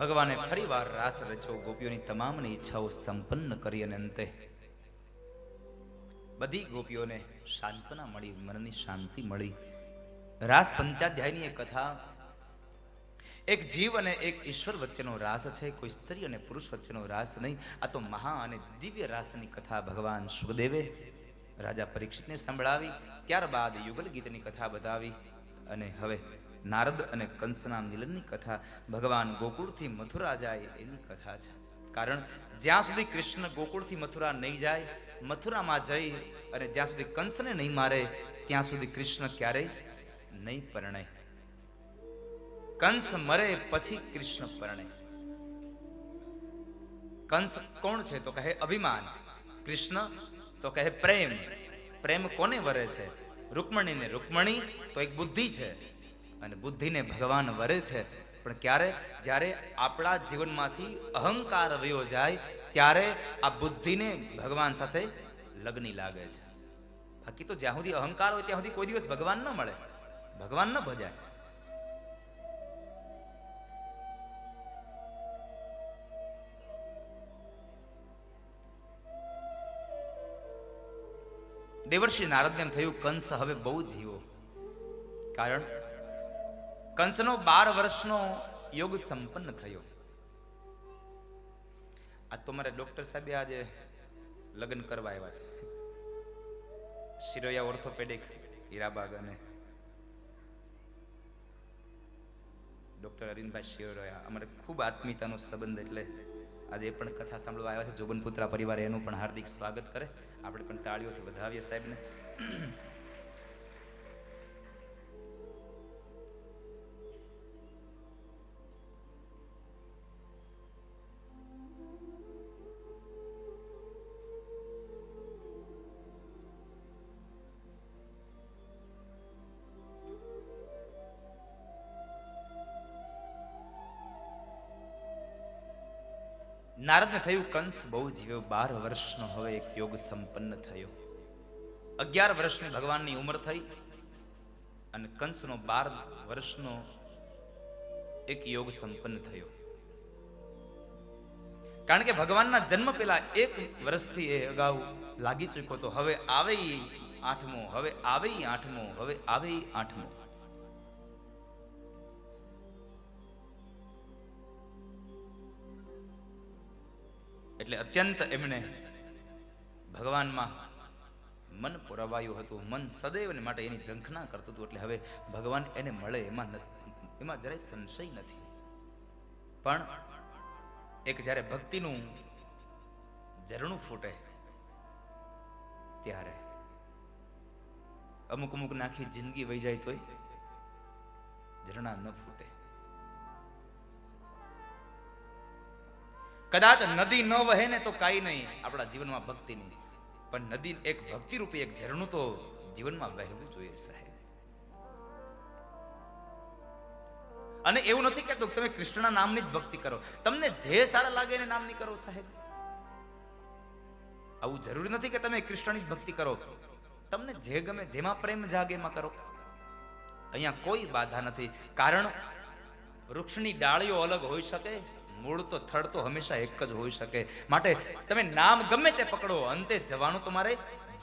ભગવાને ફરીવાર રાસ રચ્યો, ગોપીઓની તમામની ઈચ્છાઓ સંપન્ન કરી અને અંતે બધી ગોપીઓને શાંતના મળી, મનની શાંતિ મળી. રાસ પંચાધ્યાયની એક કથા, એક જીવ અને એક ઈશ્વર વચ્ચેનો રાસ છે, કોઈ સ્ત્રી અને પુરુષ વચ્ચેનો રાસ નહીં. આ તો મહા અને દિવ્ય રાસની કથા ભગવાન સુખદેવે રાજા પરીક્ષિતને સંભળાવી. ત્યારબાદ યુગલ ગીતની કથા બતાવી અને હવે નારદ અને કંસના મિલનની કથા, ભગવાન ગોકુળથી મથુરા જાય એની કથા છે. કારણ જ્યાં સુધી કૃષ્ણ ગોકુળથી મથુરા નહીં જાય, મથુરામાં જઈ અને જ્યાં સુધી કંસને નહીં મારે, ત્યાં સુધી કૃષ્ણ ક્યારેય નહીં પરણે. કંસ મરે પછી કૃષ્ણ પરણે. કંસ કોણ છે તો કહે અભિમાન, કૃષ્ણ તો કહે પ્રેમ. પ્રેમ કોને વરે છે? રૂકમણીને. રૂકમણી તો એક બુદ્ધિ છે અને બુદ્ધિને ભગવાન વરે છે. પણ ક્યારે? જ્યારે આપણા જીવનમાંથી અહંકાર વયો જાય ત્યારે આ બુદ્ધિને ભગવાન સાથે લગ્ની લાગે છે. બાકી તો જ્યાં સુધી અહંકાર હોય ત્યાં સુધી કોઈ દિવસ ભગવાન ન મળે, ભગવાન ન ભજાય. દેવર્ષિ નારદને એમ થયું કંસ હવે બહુ જીવો. કારણ કંસનો 12 વર્ષનો યોગ સંપન્ન થયો. આ તો મારે ડોક્ટર સાહેબ આજે લગ્ન કરવા આવ્યા છે, શિરોયા ઓર્થોપેડિક હીરાબાગ અને ડોક્ટર અરવિંદભાઈ શિરોયા, અમારે ખૂબ આત્મીયતાનો સંબંધ, એટલે આજે એ પણ કથા સાંભળવા આવ્યા છે. જોબનપુત્રા પરિવાર એનું પણ હાર્દિક સ્વાગત કરે. આપણે પણ તાળીઓથી વધાવીએ સાહેબને. નારદને થયું કંસ બહુ જીવ્યો, 12 વર્ષનો હવે એક યોગ સંપન્ન થયો. 11 વર્ષની ભગવાનની ઉંમર થઈ અને કંસનો 12 વર્ષનો એક યોગ સંપન્ન થયો. કારણ કે ભગવાનના જન્મ પહેલા 1 વર્ષથી એ અગાઉ લાગી ચૂક્યો તો. હવે આવે 8મો, હવે આવે 8મો, હવે આવે 8મો. એટલે અત્યંત એમણે ભગવાનમાં મન પુરાવાયું હતું. મન સદૈવને માટે એની ઝંખના કરતું હતું. એટલે હવે ભગવાન એને મળે એમાં જરાય સંશય નથી. પણ એક જ્યારે ભક્તિનું ઝરણું ફૂટે ત્યારે અમુક આખી જિંદગી વહી જાય તોય ઝરણા ન ફૂટે. કદાચ નદી ન વહે ને તો કાંઈ નહીં આપણા જીવનમાં ભક્તિની, પણ નદી એક ભક્તિ રૂપી એક ઝરણું તો જીવનમાં વહેવું જોઈએ સાહેબ. અને એવું નથી કહેતો તમે કૃષ્ણના નામની જ ભક્તિ કરો, તમને જે સારા લાગે એને નામની કરો સાહેબ. આવું જરૂરી નથી કે તમે કૃષ્ણની જ ભક્તિ કરો, તમને જે ગમે, જેમાં પ્રેમ જાગે એમાં કરો. અહીંયા કોઈ બાધા નથી. કારણ વૃક્ષની ડાળીઓ અલગ હોઈ શકે, મૂળ તો થડ તો હંમેશા એક જ હોઈ શકે. માટે તમે નામ ગમે તે પકડો, અંતે જવાનું તમારે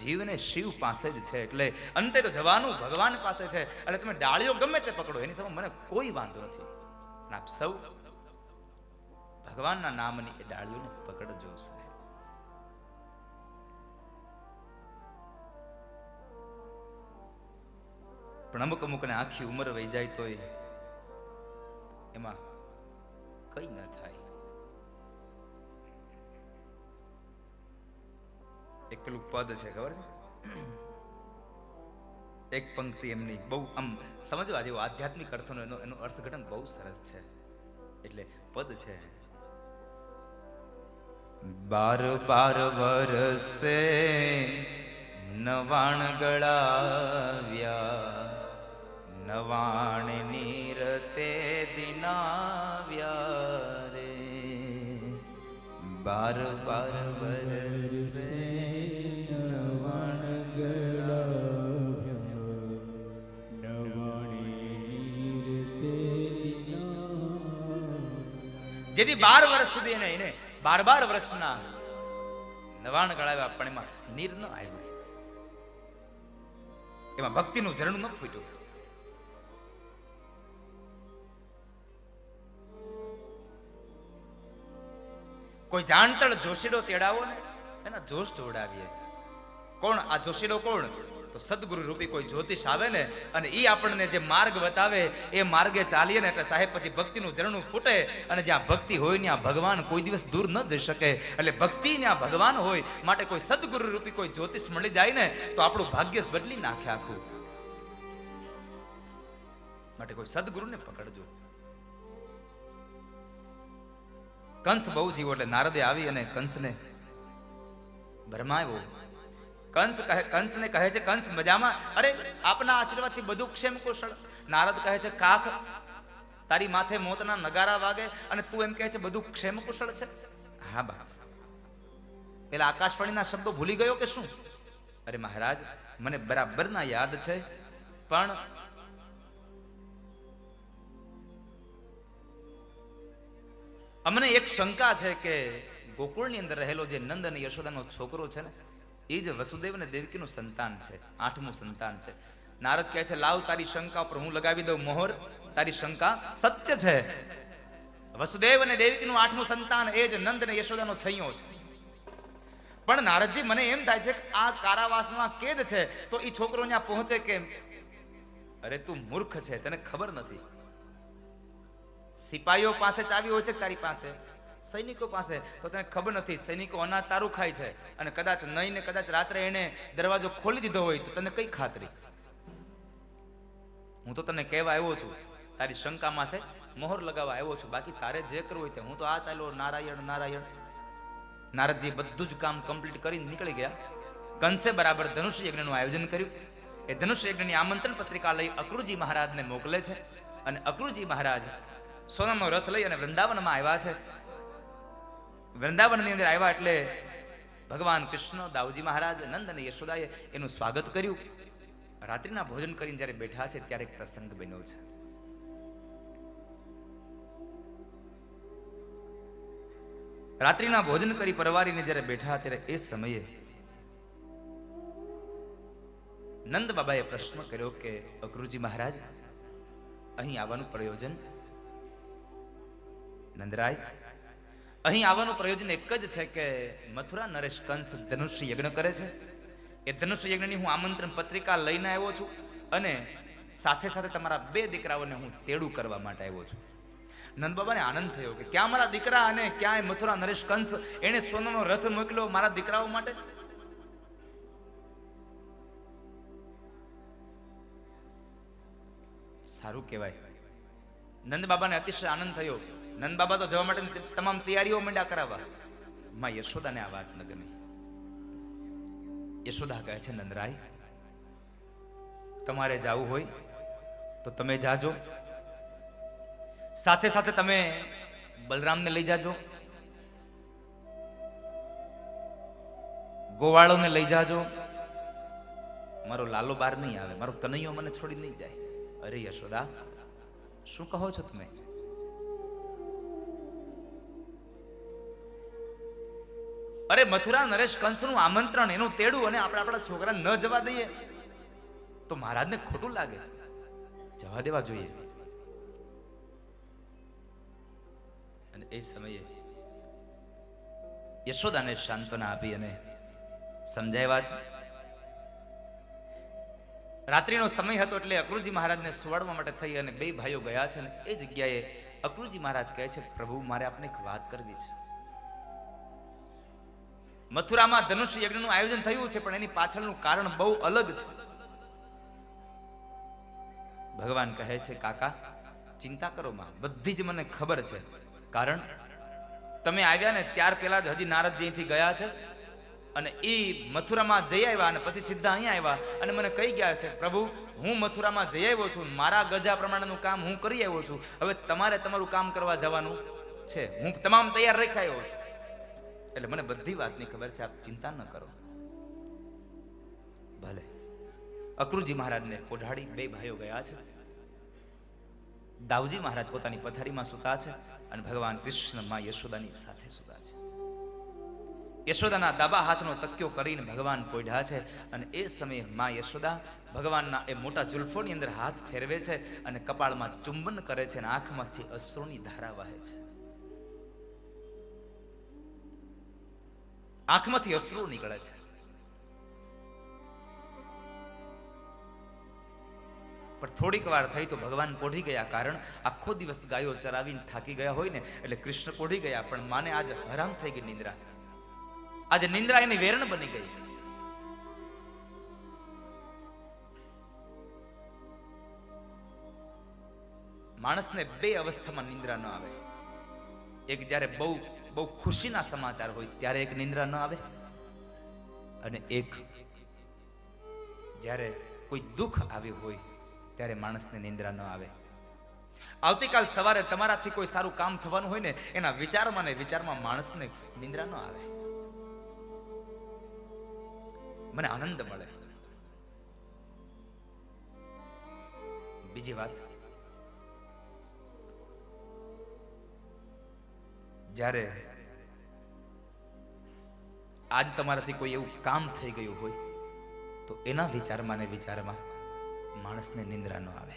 જીવને શિવ પાસે જ છે. એટલે અંતે તો જવાનું ભગવાન પાસે છે. એટલે તમે ડાળીઓ ગમે તે પકડો, એની સામે મને કોઈ વાંધો નથી. આપ સૌ ભગવાનના નામની એ ડાળીઓને પકડજો સાહેબ. પણ અમુકને આખી ઉંમર વહી જાય તો એમાં કઈ ન થાય. એક પેલું પદ છે ખબર છે, એક પંક્તિ એમની બહુ આમ સમજવા જેવું આધ્યાત્મિક અર્થનો એનું અર્થઘટન બહુ સરસ છે. એટલે પદ છે, 12 વર્ષે નવાણ ગળાવ્યા, નવાણ નીરતે દિનાવ્યા રે. 12 વર્ષે નવાણ ગળાવ્યા, નવાણ નીરતે દિનાવ્યા. જેથી 12 વર્ષ સુધી એને 12 વર્ષના નવાણ ગળાવ્યા પણ એમાં નીર ન આવ્યું, એમાં ભક્તિનું ઝરણું ન ફૂટ્યું. કોઈ જાણતળ જોશીડો તેડાવો ને એના જોશ જોડાવીએ. કોણ આ જોશીડો? કોણ? તો સદગુરુ રૂપી કોઈ જ્યોતિષ આવે ને અને ઈ આપણને જે માર્ગ બતાવે એ માર્ગે ચાલીએ ને એટલે સાહેબ પછી ભક્તિનું ઝરણું ફૂટે. અને જ્યાં ભક્તિ હોય ત્યાં ભગવાન કોઈ દિવસ દૂર ન જઈ શકે. એટલે ભક્તિ ત્યાં ભગવાન હોય માટે કોઈ સદગુરુ રૂપી કોઈ જ્યોતિષ મળી જાય ને તો આપણું ભાગ્ય બદલી નાખે આખું. માટે કોઈ સદગુરુને પકડજો. કંસ બહુ જીવો એટલે નારદે આવી અને કંસને ભરમાવ્યો. કંસને કહે છે, કંસ મજામાં? અરે આપના આશીર્વાદથી બધું ક્ષેમ કુશળ. નારદ કહે છે, કાખ તારી માથે મોતના નગારા વાગે અને તું એમ કહે છે બધું ક્ષેમ કુશળ છે? હા બા. પેલા આકાશવાણીના શબ્દો ભૂલી ગયો કે શું? અરે મહારાજ મને બરાબરના યાદ છે, પણ અમને એક શંકા છે કે ગોકુળની અંદર રહેલો જે નંદ અને યશોદાનો છોકરો છે ને એ જ વસુદેવ અને દેવકીનું સંતાન છે, 8મું સંતાન છે. નારદ કહે છે, લાવ તારી શંકા પર હું લગાવી દઉં મોહર. તારી શંકા સત્ય છે. વસુદેવ અને દેવકીનું 8મું સંતાન એ જ નંદ અને યશોદાનો છૈયો છે. પણ નારદજી મને એમ થાય છે કે આ કારાવાસમાં કેદ છે તો એ છોકરો ત્યાં પહોંચે કેમ? અરે તું મૂર્ખ છે, તને ખબર નથી. સિપાહીઓ પાસે ચાવી હોય છે તારી પાસે, સૈનિકો પાસે, તો તને ખબર નથી. સૈનિકો અનાજ તારું ખાય છે અને કદાચ નહીં ને કદાચ રાત્રે એને દરવાજો ખોલી દીધો હોય તો તને કઈ ખાતરી? હું તો તને કહેવા આવ્યો છું, તારી શંકા માથે મોહર લગાવવા આવ્યો છું. બાકી તારે જે કરવું હોય તે. હું તો આ ચાલ્યો નારાયણ નારાયણ. નારદજી બધું જ કામ કમ્પ્લીટ કરીને નીકળી ગયા. કંસે બરાબર ધનુષ યજ્ઞનું આયોજન કર્યું. એ ધનુષ યજ્ઞની આમંત્રણ પત્રિકા લઈ અક્રૂરજી મહારાજને મોકલે છે અને અક્રૂરજી મહારાજ સોનાનો રથ લઈ અને વૃંદાવનમાં આવ્યા છે. વૃંદાવનની અંદર આવ્યા એટલે ભગવાન કૃષ્ણ, દાઉજી મહારાજ, નંદ અને યશોદાએ એનું સ્વાગત કર્યું. રાત્રિના ભોજન કરીને જ્યારે બેઠા છે ત્યારે એક પ્રસંગ બન્યો છે. રાત્રિના ભોજન કરી પરવારીને જ્યારે બેઠા ત્યારે એ સમયે નંદ બાબાએ પ્રશ્ન કર્યો કે અક્રૂરજી મહારાજ અહીં આવવાનું પ્રયોજન? નંદરાય, અહીં આવવાનું પ્રયોજન એક જ છે કે મથુરા નરેશ કંસ ધનુષ યજ્ઞ કરે છે. એ ધનુષ યજ્ઞની હું આમંત્રણ પત્રિકા લઈને આવ્યો છું અને સાથે સાથે તમારા 2 દીકરાઓને હું તેડું કરવા માટે આવ્યો છું. નંદબાબાને આનંદ થયો કે ક્યાં મારા દીકરા અને ક્યાં મથુરા નરેશ કંસ એને સોનાનો રથ મોકલ્યો મારા દીકરાઓ માટે. સારું કહેવાય. નંદબાબાને અતિશય આનંદ થયો. નંદબાબા તો જવા માટે તમામ તૈયારીઓ માંડ્યા કરાવવા. માં યશોદાને આ વાત ન ગમી. યશોદા કહે છે, નંદરાય તમારે જાવું હોય તો તમે જાજો. સાથે સાથે તમે બલરામને લઈ જાજો, ગોવાળોને લઈ જાજો. મારો લાલો બાર નહીં આવે, મારો કનૈયો મને છોડી નહીં જાય. અરે યશોદા, શું કહો છો તમે? અરે મથુરા નરેશ કંસનું આમંત્રણ, એનું તેડું, અને આપણે આપણા છોકરાને ન જવા દઈએ તો મહારાજને ખોટું લાગે. જવા દેવા જોઈએ. અને એ સમયે યશોદાને સાંત્વના આપી અને સમજાવ્યા છે. રાત્રિનો સમય હતો એટલે અક્રૂરજી મહારાજને સુવાડવા માટે થઈ અને 2 ભાઈઓ ગયા છે. ને એ જગ્યાએ અક્રૂરજી મહારાજ કહે છે, પ્રભુ મારે આપને એક વાત કરવી છે. મથુરામાં ધનુષ યજ્ઞનું આયોજન થયું છે પણ એની પાછળનું કારણ બહુ અલગ છે. ભગવાન કહે છે, કાકા ચિંતા કરો માં, બધી જ મને ખબર છે. કારણ તમે આવ્યા ને ત્યાર પહેલા જ હજી નારદજી અહીંથી ગયા છે અને એ મથુરામાં જઈ આવ્યા અને પછી સીધા અહીંયા આવ્યા અને મને કહી ગયા છે, પ્રભુ હું મથુરામાં જઈ આવ્યો છું, મારા ગજા પ્રમાણેનું કામ હું કરી આવ્યો છું, હવે તમારે તમારું કામ કરવા જવાનું છે. હું તમામ તૈયાર રાખી આવ્યો છું. એટલે મને બધી વાતની ખબર છે, આપ ચિંતા ન કરો. ભલે. અક્રૂરજી મહારાજને પોઢાડી 2 ભાઈઓ ગયા છે. દાઉજી મહારાજ પોતાની પથારીમાં સૂતા છે અને ભગવાન કૃષ્ણ માં યશોદાની સાથે સૂતા છે. યશોદાના ડાબા હાથનો તકિયો કરીને ભગવાન પોઢ્યા છે અને એ સમયે માં યશોદા ભગવાનના એ મોટા જુલ્ફોની અંદર હાથ ફેરવે છે અને કપાળમાં ચુંબન કરે છે અને આંખમાંથી અશ્રુની ધારા વહે છે. આંખમાંથી અશ્રુ નીકળે છે. પણ થોડીક વાર થઈ તો ભગવાન પોઢી ગયા. કારણ આખો દિવસ ગાયો ચરાવીને થાકી ગયા હોય ને એટલે કૃષ્ણ પોઢી ગયા. પણ માને આજે હરામ થઈ ગઈ નિંદ્રા. આજે નિંદ્રા એની વેરણ બની ગઈ. માણસને બે અવસ્થામાં નિંદ્રા ન આવે. એક જ્યારે બહુ ખુશીના સમાચાર હોય ત્યારે એક નિંદ્રા ન આવે, અને એક જ્યારે કોઈ દુઃખ આવ્યું હોય ત્યારે માણસને નિંદ્રા ન આવે. આવતીકાલ સવારે તમારાથી કોઈ સારું કામ થવાનું હોય ને એના વિચારમાં માણસને નિંદ્રા ન આવે. મને આનંદ મળે. બીજી વાત, જ્યારે આજ તમારાથી કોઈ એવું કામ થઈ ગયું હોય તો એના વિચારમાં માણસને નિંદ્રા ન આવે.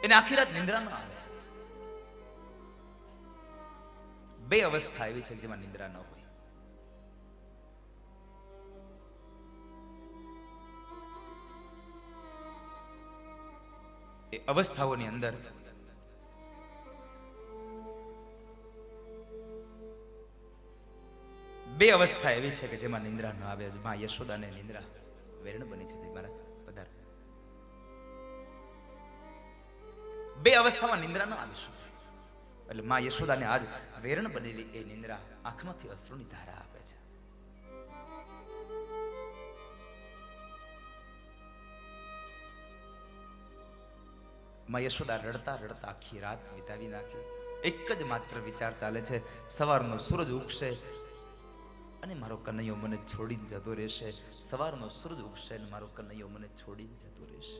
એને આખી રાત નિંદ્રા ન આવે. બે અવસ્થા એવી છે જેમાં નિંદ્રા ન હોય. એ અવસ્થાઓની અંદર બે અવસ્થા એવી છે કે જેમાં નિંદ્રા ન આવે. માં યશોદાને નિંદ્રા વેરણ બની છે. મારા પધાર. બે અવસ્થામાં નિંદ્રા ન આવી શકે. એટલે માં યશોદાને આજ વેરણ બનેલી એ નિંદ્રા આંખમાંથી અશ્રુની ધારા આપે છે. માં યશોદા રડતા રડતા આખી રાત વિતાવી નાખી. એક જ માત્ર વિચાર ચાલે છે, સવારનો સૂરજ ઉગશે અને મારો કનૈયો મને છોડીને જતો રહેશે. સવારનો સૂરજ ઉગશે અને મારો કનૈયો મને છોડીને જતો રહેશે.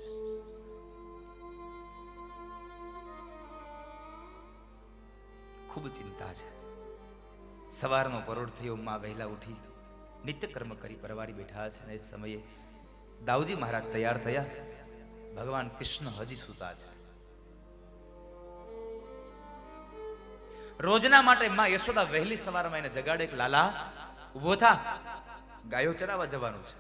ખૂબ ચિંતા છે. સવારનો પરોઢ થયો. માં વહેલા ઉઠી નિત્ય કર્મ કરી પરવારી બેઠા છે. અને એ સમયે દાઉજી મહારાજ તૈયાર થયા. ભગવાન કૃષ્ણ હજી સૂતા છે. રોજના માટે માં યશોદા વહેલી સવારમાં એને જગાડે કે લાલા ઉભો થા, ગાયો ચરાવવા જવાનું છે.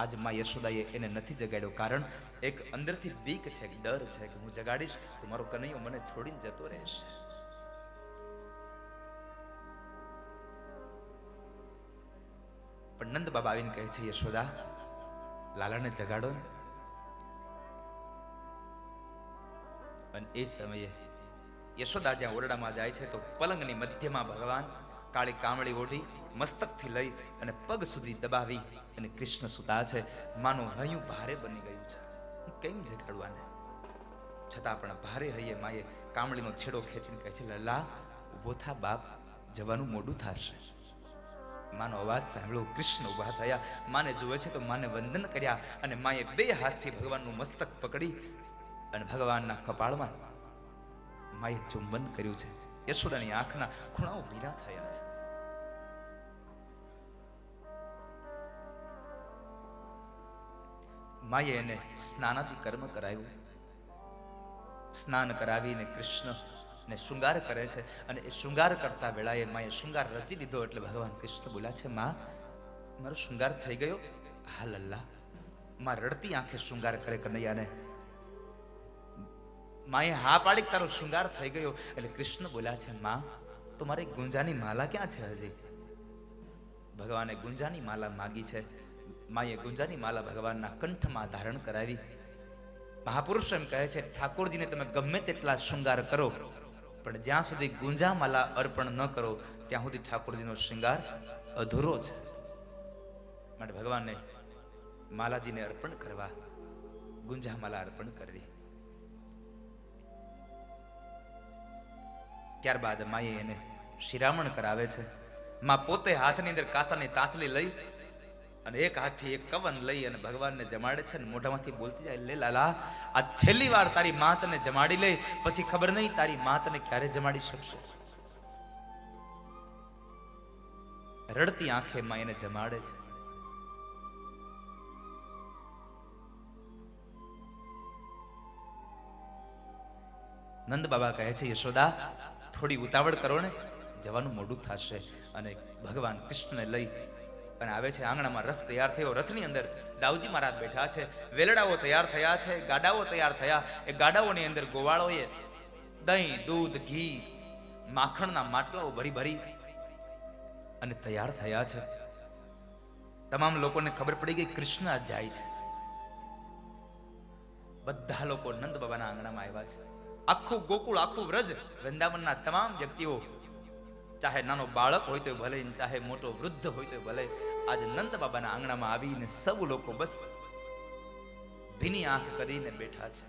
આજ માં યશોદાએ એને નથી જગાડ્યો. કારણ એક અંદરથી બીક છે, ડર છે કે હું જગાડીશ તો મારો કનૈયો મને છોડીને જતો રહેશે. પણ નંદ બાબા આવીને કહે છે, યશોદા લાલાને જગાડો ને. અને એ સમયે યશોદા જ્યાં ઓરડામાં જાય છે તો પલંગની મધ્યમાં ભગવાન કાળી કામળી ઓઢી મસ્તકથી લઈ અને પગ સુધી દબાવી અને કૃષ્ણ સુતા છે. માનું હૈયું ભારે બની ગયું છે. કેમ જગાડવાને? છતાં પણ ભારે હૈયે માએ કામળીનો છેડો ખેંચીને કહે છે, લલા ઉભો થા બાપ, જવાનું મોડું થશે. માનો અવાજ સાંભળ્યો. કૃષ્ણ ઉભા થયા. માને જુએ છે તો માને વંદન કર્યા અને માએ બે હાથથી ભગવાનનું મસ્તક પકડી અને ભગવાનના કપાળમાં માએ ચુંબન કર્યું છે. યશોદાની આંખના ખૂણાઓ ભીના થયા છે. માએ એને સ્નાનાદિ કર્મ કરાવ્યું. સ્નાન કરાવીને કૃષ્ણ ને શૃંગાર કરે છે. અને એ શૃંગાર કરતા વેળાએ માએ શૃંગાર રચી દીધો. એટલે ભગવાન કૃષ્ણ બોલ્યા છે, માં મારો શૃંગાર થઈ ગયો? હા લલ્લા. માં રડતી આંખે શૃંગાર કરે કનૈયાને. માએ હા પાડી તારો શૃંગાર થઈ ગયો. એટલે કૃષ્ણ બોલ્યા છે, માં તો મારી ગુંજાની માલા ક્યાં છે? હજી ભગવાને ગુંજાની માલા માગી છે. માએ ગુંજાની માલા ભગવાનના કંઠમાં ધારણ કરાવી. મહાપુરુષ એમ કહે છે, ઠાકોરજીને તમે ગમે તેટલા શૃંગાર કરો પણ જ્યાં સુધી ગુંજા માલા અર્પણ ન કરો ત્યાં સુધી ઠાકોરજીનો શૃંગાર અધૂરો છે. માટે ભગવાનને માલાજીને અર્પણ કરવા ગુંજા માલા અર્પણ કરવી. ત્યારબાદ માએ એને શિરામણ કરાવે છે. માં પોતે હાથની અંદર કાસાની તાંતલી લઈ અને એક હાથથી એક કવન લઈ અને ભગવાનને જમાડે છે ને મોઢામાંથી બોલતી જાય, લે લાલા, આ છેલ્લી વાર તારી મા તને જમાડી લે, પછી ખબર નહીં તારી મા તને ક્યારે જમાડી શકશે. રડતી આંખે માં એને જમાડે છે. નંદ બાબા કહે છે, યશોદા થોડી ઉતાવળ કરો ને, જવાનું મોડું થશે. અને ભગવાન કૃષ્ણને લઈ અને આવે છે આંગણામાં. રથ તૈયાર થયો, રથની અંદર દાઉજી મહારાજ બેઠા છે, વેલડાઓ તૈયાર થયા છે, ગાડાઓ તૈયાર થયા. એ ગાડાઓની અંદર ગોવાળોએ દહીં, દૂધ, ઘી, માખણના માટલાઓ ભરી ભરી અને તૈયાર થયા છે. તમામ લોકોને ખબર પડી ગઈ કૃષ્ણ આજ જાય છે. બધા લોકો નંદ બાબાના આંગણામાં આવ્યા છે. આખું ગોકુળ, આખું વ્રજ, વૃંદાવનના તમામ વ્યક્તિઓ, ચાહે નાનો બાળક હોય તો ભલે, ચાહે મોટો વૃદ્ધ હોય તો ભલે, આજે નંદ બાબાના આંગણામાં આવીને સૌ લોકો બસ ભીની આંખ કરીને બેઠા છે.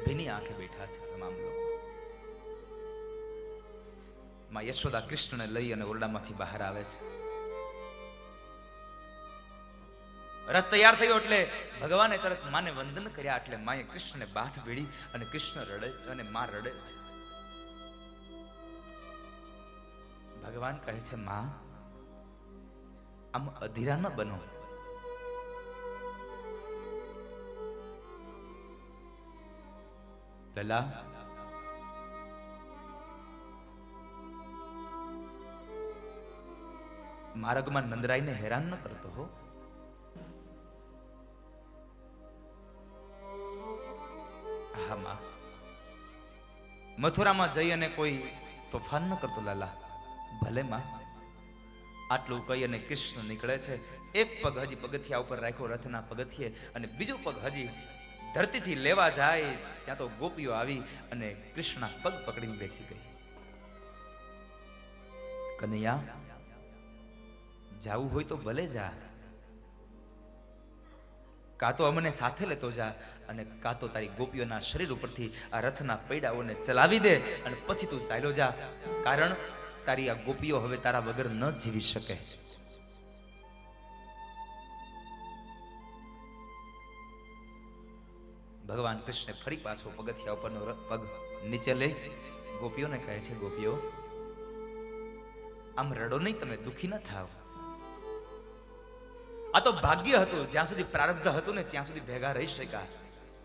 ભીની આંખે બેઠા છે તમામ લોકો. માં યશોદા કૃષ્ણને લઈ અને ઓરડામાંથી બહાર આવે છે. રથ તૈયાર થયો એટલે ભગવાને તરત માને વંદન કર્યા. એટલે માએ કૃષ્ણને બાથ ભીડી અને કૃષ્ણ રડે અને માં રડે છે. ભગવાન કહે છે, માં આમ અધીરા ન બનો. લલા, માર્ગમાં નંદરાયને હેરાન ન કરતો હો. હા માં, મથુરામાં જઈ અને કોઈ તોફાન ન કરતો લાલા. ભલે માં. આટલું કહી અને કૃષ્ણ નીકળે છે. એક પગ હજી પગથિયા ઉપર રાખ્યો રથના પગથિયે, અને બીજો પગ હજી ધરતીથી લેવા જાય ત્યાં તો ગોપીઓ આવી અને કૃષ્ણના પગ પકડીને બેસી ગઈ. કનૈયા, જાવું હોય તો ભલે જા, કાં તો અમને સાથે લેતો જા, અને કાં તો તારી ગોપીઓના શરીર ઉપરથી આ રથના પૈડાઓને ચલાવી દે અને પછી તું ચાલ્યો જા. કારણ તારી આ ગોપીઓ હવે તારા વગર ન જીવી શકે. ભગવાન કૃષ્ણ ફરી પાછો પગથિયા ઉપરનો પગ નીચે લઈ ગોપીઓને કહે છે, ગોપીઓ આમ રડો નહીં, તમે દુખી ન થાવ. આ તો ભાગ્ય હતું, જ્યાં સુધી પ્રારબ્ધ હતું ને ત્યાં સુધી ભેગા રહી શક્યા.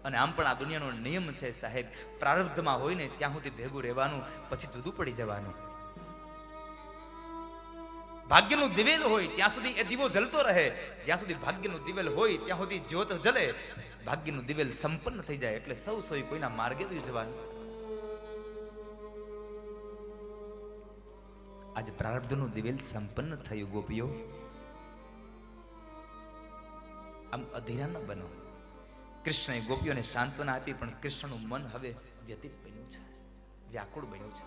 અને આમ પણ આ દુનિયાનો નિયમ છે સાહેબ, પ્રારબ્ધમાં હોય ને ત્યાં સુધી ભેગું રહેવાનું, પછી જુદું પડી જવાનું. ભાગ્યનું દિવેલ હોય ત્યાં સુધી એ દીવો જલતો રહે. જ્યાં સુધી ભાગ્યનું દિવેલ હોય ત્યાં સુધી જ્યોત જલે. ભાગ્યનું દિવેલ સંપન્ન થઈ જાય એટલે સૌ સોય કોઈના માર્ગે વયું જવાનું. આજે પ્રારબ્ધનું દિવેલ સંપન્ન થયું. ગોપીઓ આમ અધીરા ન બનો. કૃષ્ણએ ગોપીઓને સાંત્વના આપી, પણ કૃષ્ણનું મન હવે વ્યતીત બન્યું છે, વ્યાકુળ બન્યું છે.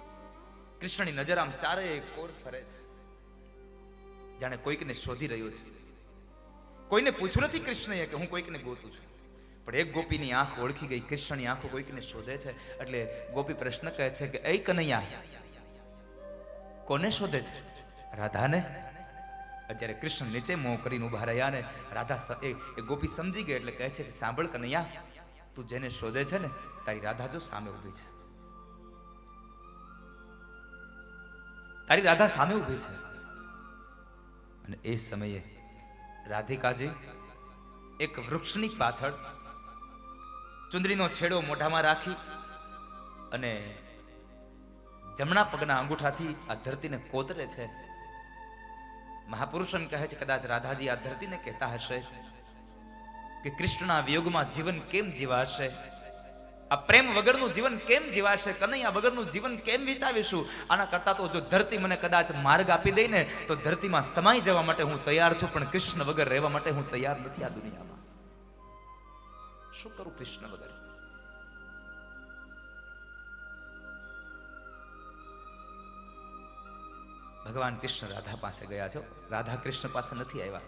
કૃષ્ણની નજર આમ ચારે કોર ફરે છે, જાણે કોઈકને શોધી રહ્યો છે. કોઈને પૂછ્યું નથી કૃષ્ણએ કે હું કોઈકને ગોતું છું, પણ એક ગોપીની આંખ ઓળખી ગઈ. કૃષ્ણની આંખો કોઈકને શોધે છે. એટલે ગોપી પ્રશ્ન કહે છે કે એ કનૈયા, કોને શોધે છે? રાધાને. અત્યારે કૃષ્ણ નીચે મોં કરીને ઉભા રહ્યા ને રાધા એ ગોપી સમજી ગઈ. એટલે કહે છે કે સાંભળ કનૈયા, તું જેને શોધે છે ને તારી રાધા જો સામે ઊભી છે. તારી રાધા સામે ઊભી છે. અને એ સમયે રાધિકાજી એક વૃક્ષની પાછળ ચુંદડીનો છેડો મોઢામાં રાખી અને જમણા પગના અંગૂઠાથી આ ધરતીને કોતરે છે. મહાપુરુષ કહે છે કદાચ રાધાજી આ ધરતીને કહેતા હશે કે કૃષ્ણના વિયોગમાં જીવન કેમ જીવાશે, આ પ્રેમ વગરનું જીવન કેમ જીવાશે, કનૈયા વગરનું જીવન કેમ વિતાવીશું. આના કરતા તો જો ધરતી મને કદાચ માર્ગ આપી દે ને તો ધરતીમાં સમાઈ જવા માટે હું તૈયાર છું, પણ કૃષ્ણ વગર રહેવા માટે હું તૈયાર નથી આ દુનિયામાં. શું કરું કૃષ્ણ વગર? ભગવાન કૃષ્ણ રાધા પાસે ગયા છો, રાધા કૃષ્ણ પાસે નથી આવ્યા.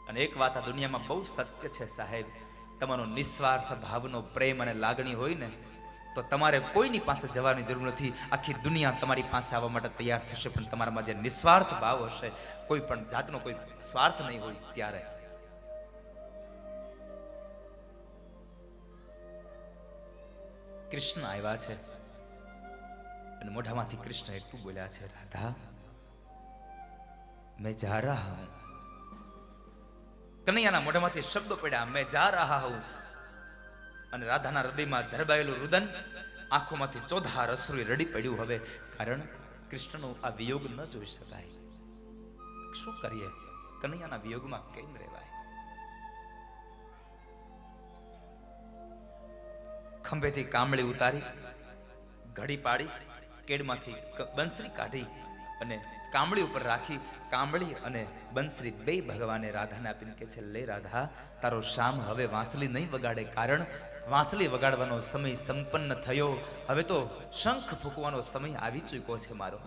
અને એક વાત આ દુનિયામાં બહુ સત્ય છે સાહેબ, તમારો નિસ્વાર્થ ભાવનો પ્રેમ અને લાગણી હોય ને તો તમારે કોઈની પાસે જવાની જરૂર નથી. આખી દુનિયા તમારી પાસે આવવા માટે તૈયાર થશે, પણ તમારામાં જે નિસ્વાર્થ ભાવ હશે, કોઈ પણ જાતનો કોઈ સ્વાર્થ નહીં હોય, ત્યારે કૃષ્ણ આવ્યા છે અને મોઢામાંથી કૃષ્ણ એટલું બોલ્યા છે, રાધા મેં જા રહા હું. કનૈયાના મોઢામાંથી શબ્દો પડ્યા, મેં જા રહા હું. અને રાધાના હૃદયમાં ધરબાયેલું રુદન, આંખોમાંથી ચોધાર અશ્રુએ રડી પડ્યું. હવે કારણ કૃષ્ણનો આ વિયોગ ન જોઈ શકાય. શું કરીએ? કનૈયાના વિયોગમાં કેમ રહેવાય? ખંભેથી કામળી ઉતારી, ઘડી પાડી, કેડમાંથી બંસરી કાઢી અને કામળી ઉપર રાખી, કામળી અને બંસરી બે ભગવાને રાધાને આપીને કે છે, લે રાધા, તારો શ્યામ હવે વાંસળી નહીં વગાડે, કારણ વાંસળી વગાડવાનો સમય સંપન્ન થયો. હવે તો શંખ ફૂંકવાનો સમય આવી ચૂક્યો છે મારો.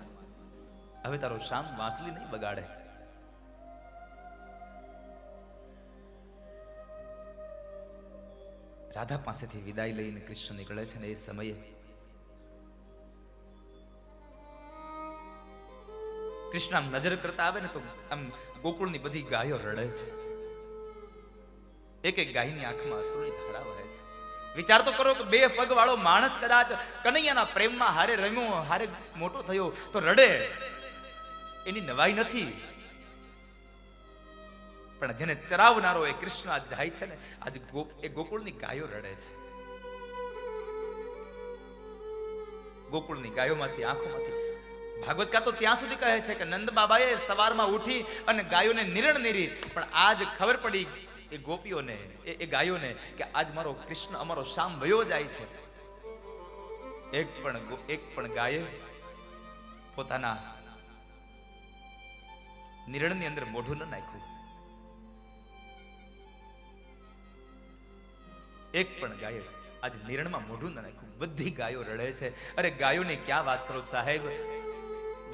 હવે તારો શ્યામ વાંસળી નહીં વગાડે. રાધા પાસેથી વિદાય લઈને કૃષ્ણ નીકળે છે ને એ સમયે કૃષ્ણ આમ નજર કરતા આવે ને તો આમ ગોકુળની બધી ગાયો રડે છે. એક એક ગાયની આંખમાં અશ્રુની ધારા વહે છે. વિચાર તો કરો કે બે પગ વાળો માણસ કદાચ કનૈયાના પ્રેમમાં હારે રમ્યો, હારે મોટો થયો તો રડે, એની નવાઈ નથી. પણ જેને ચરાવનારો એ કૃષ્ણ આજ જાય છે ને, આજ એ ગોકુળની ગાયો રડે છે. ગોકુળની ગાયોમાંથી, આંખોમાંથી ભાગવતકાર તો ત્યાં સુધી કહે છે કે નંદ બાબાએ સવારમાં ઉઠી અને ગાયોને નિરણ નીરી, પણ આજ ખબર પડી એ ગોપીઓને, એ ગાયોને કે આજ મારો કૃષ્ણ, અમારો શ્યામ વયો જાય છે. એક પણ ગાયે પોતાના નિરણની અંદર મોઢું ન નાખ્યું. એક પણ ગાયે આજ નિરણમાં મોઢું ન નાખ્યું. બધી ગાયો રડે છે. અરે ગાયોની ક્યાં વાત કરો સાહેબ,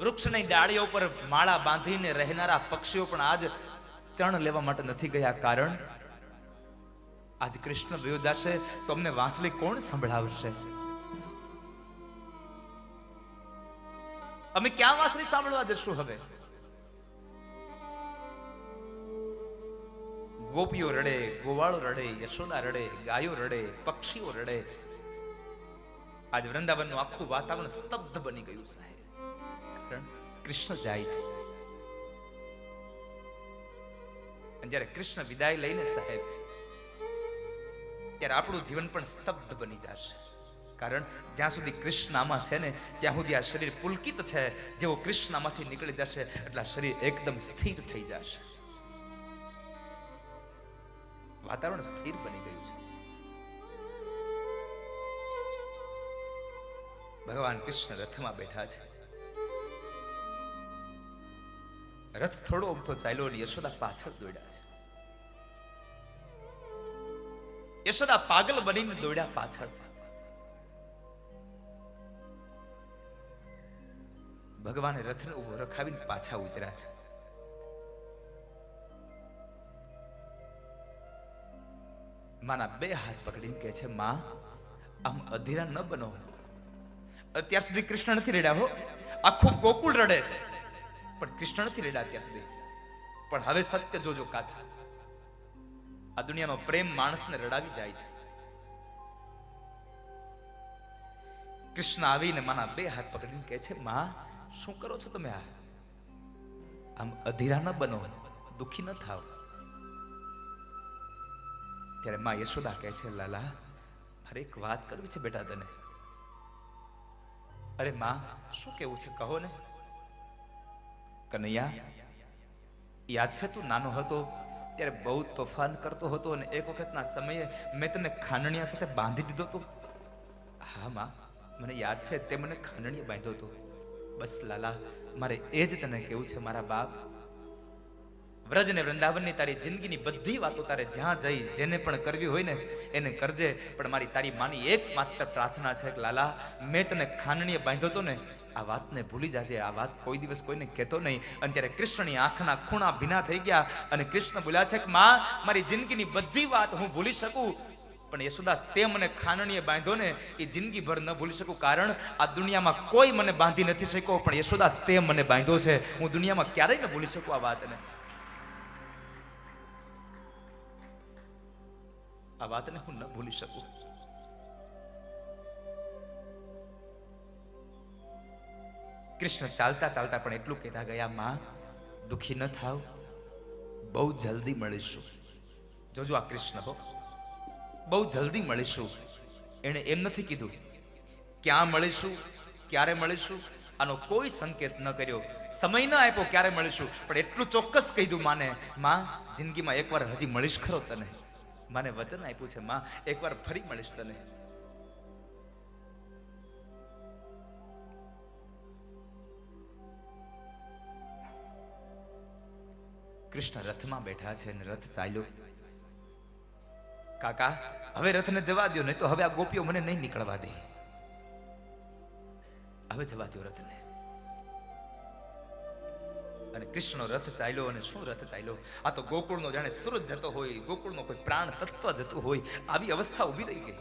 વૃક્ષની ડાળીઓ પર માળા બાંધીને રહેનારા પક્ષીઓ પણ આજ ચણ લેવા માટે નથી ગયા, કારણ આજ કૃષ્ણ વયો જશે તો અમને વાંસળી કોણ સંભળાવશે? અમે ક્યાં વાંસળી સાંભળવા જશું? હવે ગોપીઓ રડે, ગોવાળો રડે, યશોદા રડે, ગાયો રડે, પક્ષીઓ રડે. આજ વૃંદાવનનું આખું વાતાવરણ સ્તબ્ધ બની ગયું સાહેબ, કારણ કૃષ્ણ જાય છે. અને જ્યારે કૃષ્ણ વિદાય લઈને સાહેબ, ત્યારે આપણું જીવન પણ સ્તબ્ધ બની જશે. કારણ જ્યાં સુધી કૃષ્ણ આમાં છે ને, ત્યાં સુધી આ શરીર પુલકિત છે. જેવો કૃષ્ણ આમાંથી નીકળી જશે એટલે આ શરીર એકદમ સ્થિર થઈ જશે. વાતાવરણ સ્થિર બની ગયું છે. ભગવાન કૃષ્ણ રથમાં બેઠા છે. રથ થોડો અમથો ચાલ્યો અને યશોદા પાછળ દોડ્યા છે. યશોદા પાગલ બનીને દોડ્યા પાછળ. ભગવાને રથને ઉભો રખાવીને પાછા ઉતર્યા છે. માના બે હાથ પકડીને કહે છે, માં આમ અધીરા ન બનો. અત્યાર સુધી કૃષ્ણ નથી રડ્યા હો, આખું ગોકુળ રડે છે, પણ કૃષ્ણ નથી રડ્યા અત્યાર સુધી. પણ હવે સત્ય જોજો કાકા, આ દુનિયાનો પ્રેમ માણસને રડાવી જાય છે. કૃષ્ણ આવીને માના બે હાથ પકડીને કહે છે, માં શું કરો છો તમે? આમ અધીરા ન બનો, દુખી ન થાવ. ત્યારે માં યશોદા કહે છે, લાલા મારે એક વાત કરવી છે બેટા તને. અરે માં શું કેવું છે કહો ને. કનૈયા, યાદ છે તું નાનો હતો ત્યારે બહુ તોફાન કરતો હતો અને એક વખતના સમયે મેં તને ખાંડણીયા સાથે બાંધી દીધો હતો? હા માં, મને યાદ છે, તે મને ખાંડણીએ બાંધ્યો હતો. બસ લાલા, મારે એ જ તને કેવું છે મારા બાપ. વ્રજ ને વૃંદાવનની તારી જિંદગીની બધી વાતો તારે જ્યાં જઈ જેને પણ કરવી હોય ને એને કરજે, પણ મારી તારી માની એકમાત્ર પ્રાર્થના છે કે લાલા, મેં તને ખાંડણીએ બાંધ્યો હતો ને, આ વાતને ભૂલી જાજે. આ વાત કોઈ દિવસ કોઈને કહેતો નહીં. અને ત્યારે કૃષ્ણની આંખના ખૂણા ભીના થઈ ગયા અને કૃષ્ણ બોલ્યા છે કે માં, મારી જિંદગીની બધી વાત હું ભૂલી શકું, પણ યશોદા તે મને ખાનણીએ બાંધ્યો ને એ જિંદગીભર ન ભૂલી શકું, કારણ આ દુનિયામાં કોઈ મને બાંધી નથી શક્યો, પણ યશોદા તે મને બાંધ્યો છે. હું દુનિયામાં ક્યારેય ન ભૂલી શકું આ વાતને. આ વાતને હું ન ભૂલી શકું. કૃષ્ણ ચાલતા ચાલતા પણ એટલું કહેતા ગયા, માં દુખી ન થાવ, બહુ જલ્દી મળીશું. જોજો આ કૃષ્ણ હો, બહુ જલ્દી મળીશું. એને એમ નથી કીધું ક્યાં મળીશું, ક્યારે મળીશું, આનો કોઈ સંકેત ન કર્યો, સમય ન આપ્યો ક્યારે મળીશું, પણ એટલું ચોક્કસ કીધું માને, માં જિંદગીમાં એકવાર હજી મળીશ ખરો તને. માને વચન આપ્યું છે, માં એકવાર ફરી મળીશ તને. કૃષ્ણ રથમાં બેઠા છે અને રથ ચાલ્યો. કાકા હવે રથને જવા દો, નહીં તો હવે આ ગોપીઓ મને નહીં નીકળવા દે. હવે જવા દો રથને. અને કૃષ્ણનો રથ ચાલ્યો. અને શું રથ ચાલ્યો, આ તો ગોકુળનો જાણે સૂરજ જતો હોય, ગોકુળનો કોઈ પ્રાણ તત્વ જતું હોય, આવી અવસ્થા ઊભી થઈ ગઈ.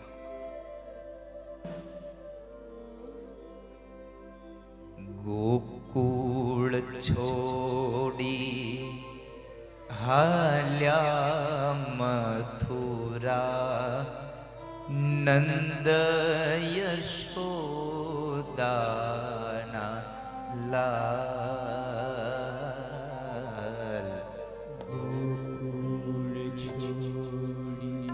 ગોકુળ છોડી હાલ્યા મથુરા, નંદ યશોદાના લાલ. ગોકુળ છોડી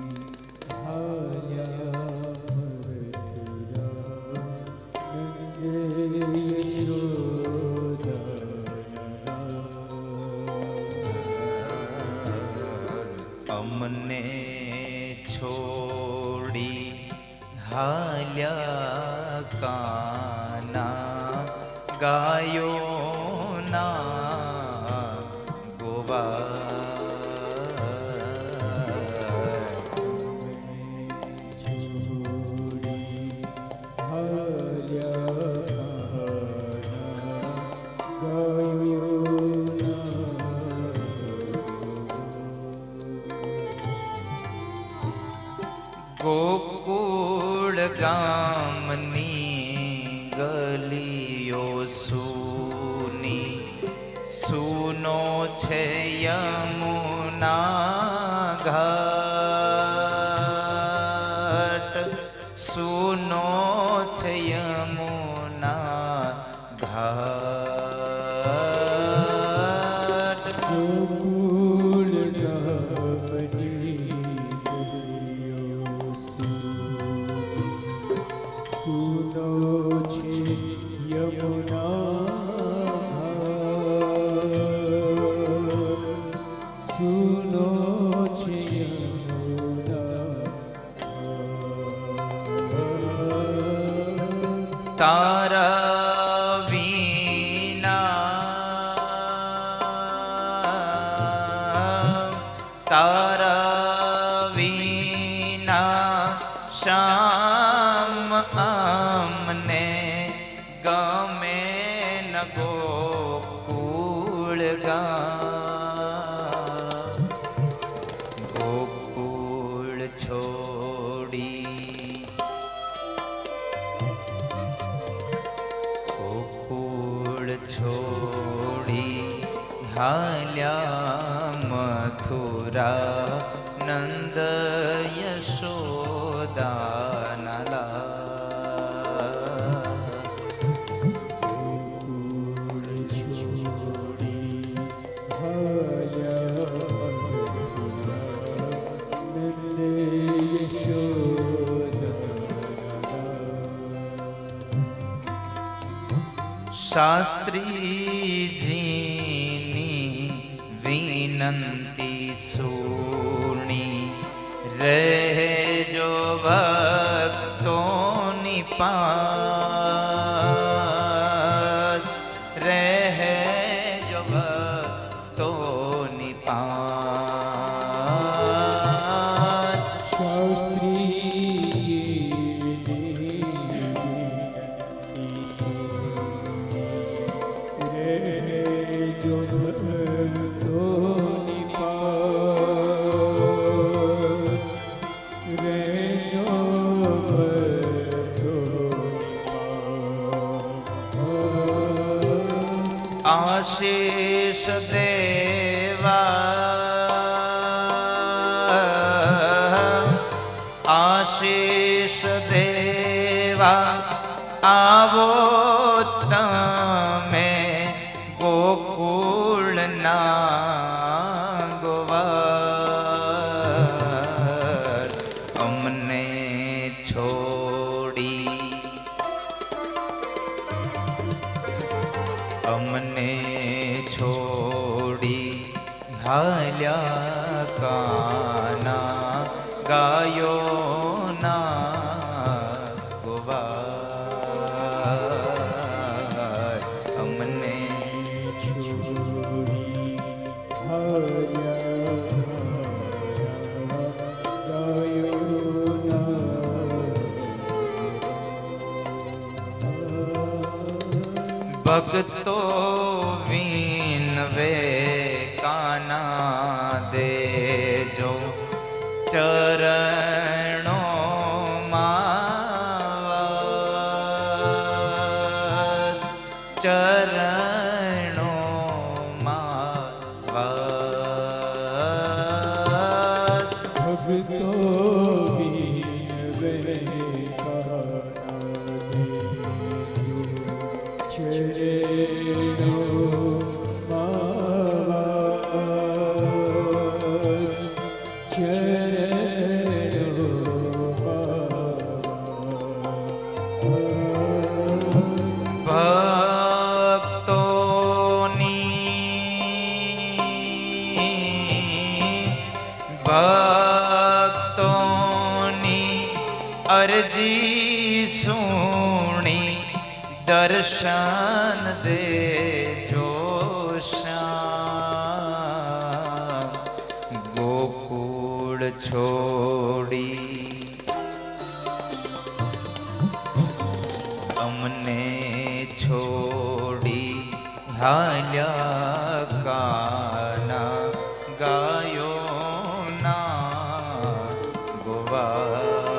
હાલ્યા મથુરા, નંદ અમને છોડી હાલ્યા કાના, ગાયો ના ગોવા. છોડી હાલ્યા ગોકુળ ગામની ગલીઓ સૂની, સૂનો છે યમુના ઘાટ, સૂનો છે યમુના ઘાટ. ગોકુળ ગામની સૂનો છે યમુના, સૂનો છે યમુના. તારા વિના, તારા વિના શ્યામ આમને ગમે ન ગોકુળ ગામ. ગોકુળ છોડી, ગોકુળ છોડી હાલ્યા મથુરા, નંદ યશોદાના લાલ. ગોકુળ છોડી હાલ્યા મથુરા, નંદ યશોદાના. શાસ્ત્રીજીની વિનંતી સુણી, રહેજો ભક્તોની પાસ, રહેજો ભક્તોની પાસ. શાસ્ત્રી આશીષ દેવા આશીષ દેવા આવો તમે ગોકુળના ગોવાર અમને છોડી અમને છોડી હાલ્યા કાના ગાયો ના ગોવાર અમને ભક્તો વિનવે કાના દેજો ચરણો માં ચરણો માં ભક્તો વિનવે ભક્તોની અરજી સુણી દર્શન દેજો શ્યામ ગોકુળ છોડી અમને છોડી હાલ્યા કાના ગાયો ના ગોવા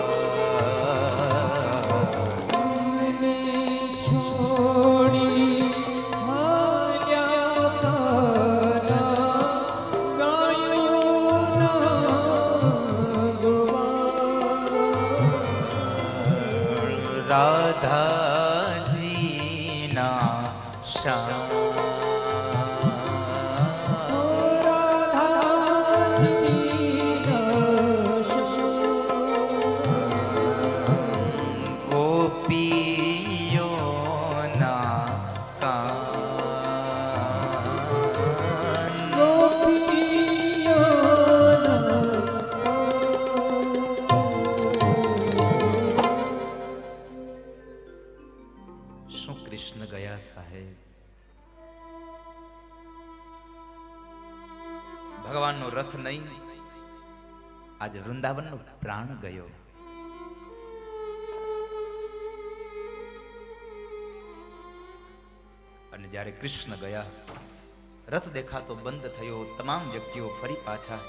રાધાજીના શ્યામ ગોપીઓના કાન શું કૃષ્ણ ગયા સાહેબ ભગવાનનો રથ નહીં આજે વૃંદાવનનો પ્રાણ ગયો અને જ્યારે કૃષ્ણ ગયા રથ દેખાતો બંધ થયો તમામ વ્યક્તિઓ ફરી પાછા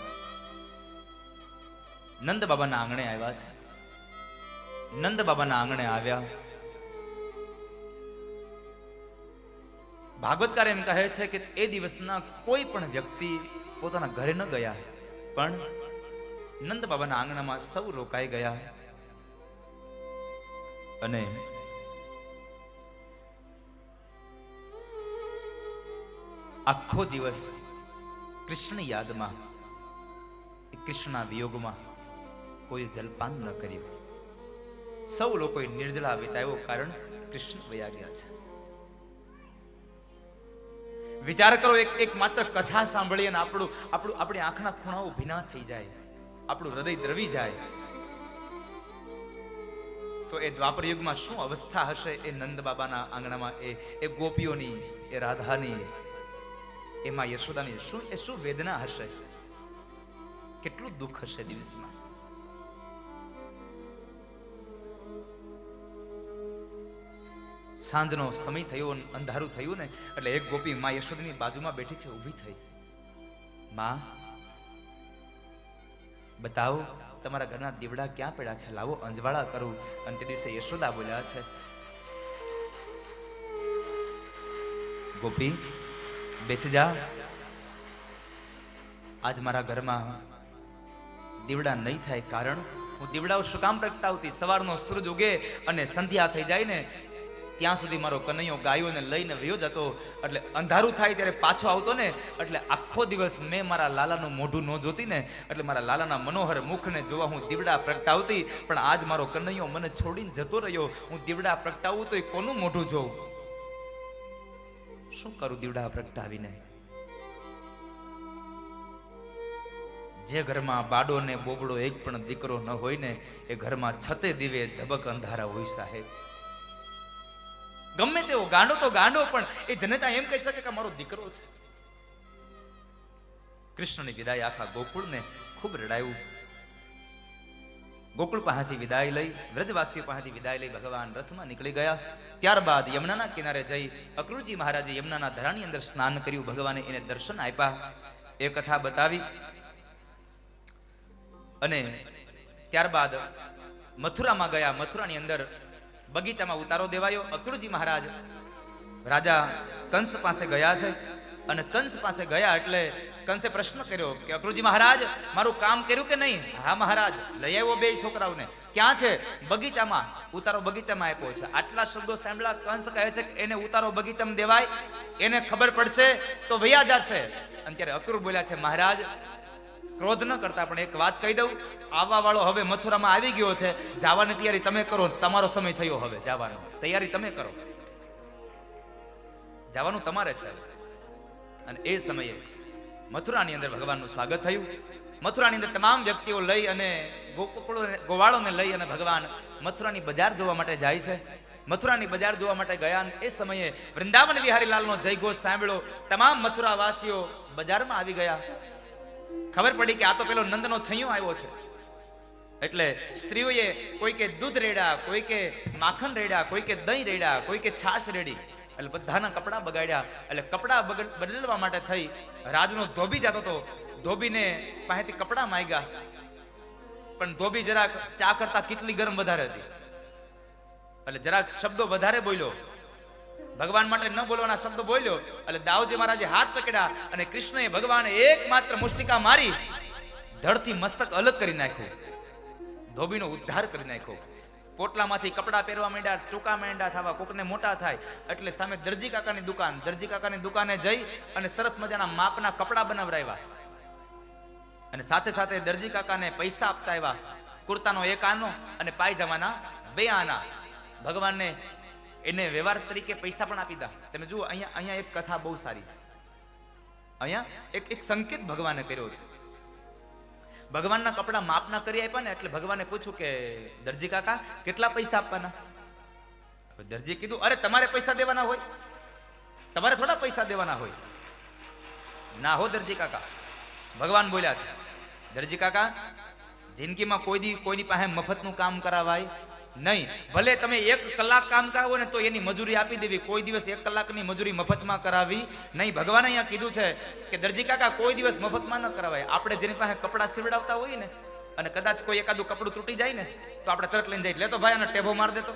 નંદ બાબાના આંગણે આવ્યા છે નંદ બાબાના આંગણે આવ્યા ભાગવતકાર એમ કહે છે કે એ દિવસના કોઈ પણ વ્યક્તિ પોતાના ઘરે ન ગયા પણ નંદ બાબાના આંગણામાં સૌ રોકાઈ ગયા અને આખો દિવસ કૃષ્ણ યાદમાં કૃષ્ણના વિયોગમાં કોઈ જલપાન ન કર્યું સૌ લોકોએ નિર્જળા વિતાવ્યો કારણ કૃષ્ણ વયા ગયા છે વિચાર કરો એક માત્ર કથા સાંભળી અને આપણી આંખના ખૂણાઓ ભીના થઈ જાય આપણું હૃદય દ્રવી જાય તો એ દ્વાપર યુગમાં શું અવસ્થા હશે એ નંદ બાબાના આંગણામાં એ ગોપીઓની એ રાધાની એમાં યશોદાની શું વેદના હશે કેટલું દુઃખ હશે દિવસમાં સાંજનો સમય થયો અંધારું થયું ને એટલે એક ગોપી માં યશોદાની બાજુમાં બેઠી છે ઊભી થઈ માં બતાવો તમારા ઘરના દીવડા ક્યાં પડ્યા છે લાવો અંજવાળા કરું અને તે દિવસે યશોદા બોલ્યા છે ગોપી બેસી જા. આજ મારા ઘરમાં દીવડા નહીં થાય, કારણ હું દીવડાઓ શું કામ પ્રગટાવતી? સવારનો સૂરજ ઉગે અને સંધ્યા થઈ જાય ને ત્યાં સુધી મારો કનૈયો ગાયોને લઈને વયો જતો, એટલે અંધારું થાય ત્યારે પાછો આવતો ને, એટલે આખો દિવસ મેં મારા લાલાનું મોઢું ન જોતી ને, એટલે મારા લાલાના મનોહર મુખને જોવા હું દીવડા પ્રગટાવતી. પણ આજ મારો કનૈયો મને છોડીને જતો રહ્યો, હું દીવડા પ્રગટાવું તો એ કોનું મોઢું જોઉં? શું કરું દીવડા પ્રગટાવીને? જે ઘરમાં બાડો ને બોબડો એક પણ દીકરો ન હોય ને, એ ઘરમાં છતે દીવે ધબક અંધારા હોય સાહેબ. ગમે તેવો ગાંડો તો ગાંડો, પણ એ જનતા એમ કહી શકે કે મારો દીકરો છે. કૃષ્ણની વિદાય આખા ગોકુળને ખૂબ રડાયું. ગોકુળ પાસેથી વિદાય લઈ, વ્રજવાસીઓ પાસેથી વિદાય લઈ ભગવાન રથમાં નીકળી ગયા. ત્યારબાદ યમુનાના કિનારે જઈ અક્રૂરજી મહારાજે યમુનાના ધરાની અંદર સ્નાન કર્યું. ભગવાને એને દર્શન આપ્યા, એ કથા બતાવી. અને ત્યારબાદ મથુરામાં ગયા. મથુરાની અંદર બગીચામાં ઉતારો દેવાયો. અક્રૂરજી મહારાજ રાજા કંસ પાસે ગયા છે, અને કંસ પાસે ગયા એટલે કંસે પ્રશ્ન કર્યો કે અક્રૂરજી મહારાજ મારું કામ કર્યું કે નહીં? હા મહારાજ. લઈ આવ્યો બે છોકરાઓને. ક્યાં છે? બગીચામાં. ઉતારો બગીચામાં આપ્યો છે. આટલા શબ્દો સાંભળ્યા. કંસ કહે છે કે એને ઉતારો બગીચામાં દેવાય? એને ખબર પડશે તો વયા જશે. અને ત્યારે અક્રૂર બોલ્યા છે મહારાજ ક્રોધ ન કરતા, પણ એક વાત કહી દઉં, આવવા વાળો હવે મથુરામાં આવી ગયો છે, જવાની તૈયારી તમે કરો. તમારો સમય થયો, હવે જવાનો તૈયારી તમે કરો, જવાનું તમારે છે. અને એ સમયે મથુરાની અંદર ભગવાનનું સ્વાગત થયું. મથુરાની અંદર તમામ વ્યક્તિઓ લઈ અને ગોવાળોને લઈ અને ભગવાન મથુરાની બજાર જોવા માટે જાય છે. મથુરાની બજાર જોવા માટે ગયા. એ સમયે વૃંદાવન વિહારી લાલનો જયઘોષ સાંભળ્યો. તમામ મથુરાવાસીઓ બજારમાં આવી ગયા. ખબર પડી કે આ તો પેલો નંદનો છૈયો આવ્યો છે. એટલે સ્ત્રીઓએ કોઈ કે દૂધ રેડ્યા, કોઈ કે માખણ રેડ્યા, કોઈ કે દહીં રેડ્યા, કોઈ કે છાશ રેડી. એટલે બધાના કપડા બગાડ્યા. એટલે કપડા બદલવા માટે થઈ રાજનો ધોબી જતો હતો. ધોબીને પાસેથી કપડા માંગ્યા, પણ ધોબી જરાક ચા કરતા કેટલી ગરમ વધારે હતી, એટલે જરાક શબ્દો વધારે બોલ્યો. ભગવાન માટે ન બોલવાના શબ્દો બોલ્યો. એટલે દાઉજી મહારાજે હાથ પકડ્યા અને કૃષ્ણએ ભગવાને એકમાત્ર મુષ્ટિકા મારી ધડથી મસ્તક અલગ કરી નાખ્યું. ધોબીનો ઉદ્ધાર કરી નાખ્યો. પોટલામાંથી કપડા પહેરવા માંડ્યા, ટૂંકા માંડ્યા થવા, કોકને મોટા થાય. એટલે સામે દરજી કાકાની દુકાન, દરજી કાકાની દુકાને જઈ અને સરસ મજાના માપના કપડા બનાવરાવ્યા. અને સાથે સાથે દરજી કાકાને પૈસા આપતા આવ્યા. કુર્તાનો એક આનો અને પાયજામાના બે આના. ભગવાનને એને વ્યવહાર તરીકે પૈસા પણ આપી દીધા. તમે જુઓ અહીંયા એક કથા બહુ સારી છે. અહીંયા એક સંકેત ભગવાને કર્યો છે. ભગવાનના કપડા માપના કરી આપ્યા ને, એટલે ભગવાને પૂછ્યું કે દરજી કાકા કેટલા પૈસા આપવાના? દરજીએ કીધું અરે તમારે પૈસા દેવાના હોય, તમારે થોડા પૈસા દેવાના હોય. ના હો દરજી કાકા. ભગવાન બોલ્યા છે દરજી કાકા જિંદગીમાં કોઈની પાસે મફતનું કામ કરાવાય નહીં. ભલે તમે 1 કલાક કામ કરાવો ને તો એની મજૂરી આપી દેવી, કોઈ દિવસ 1 કલાકની મજૂરી મફતમાં કરાવી નહીં. ભગવાને અહીંયા કીધું છે કે દરજી કાકા કોઈ દિવસ મફતમાં ન કરાવાય. આપણે જેની પાસે કપડા સીવડાવતા હોઈએ ને, અને કદાચ કોઈ એકાદું કપડું તૂટી જાય ને, તો આપણે તરત લઈને જઈએ લેતો ભાઈ અને ટેભો માર દેતો,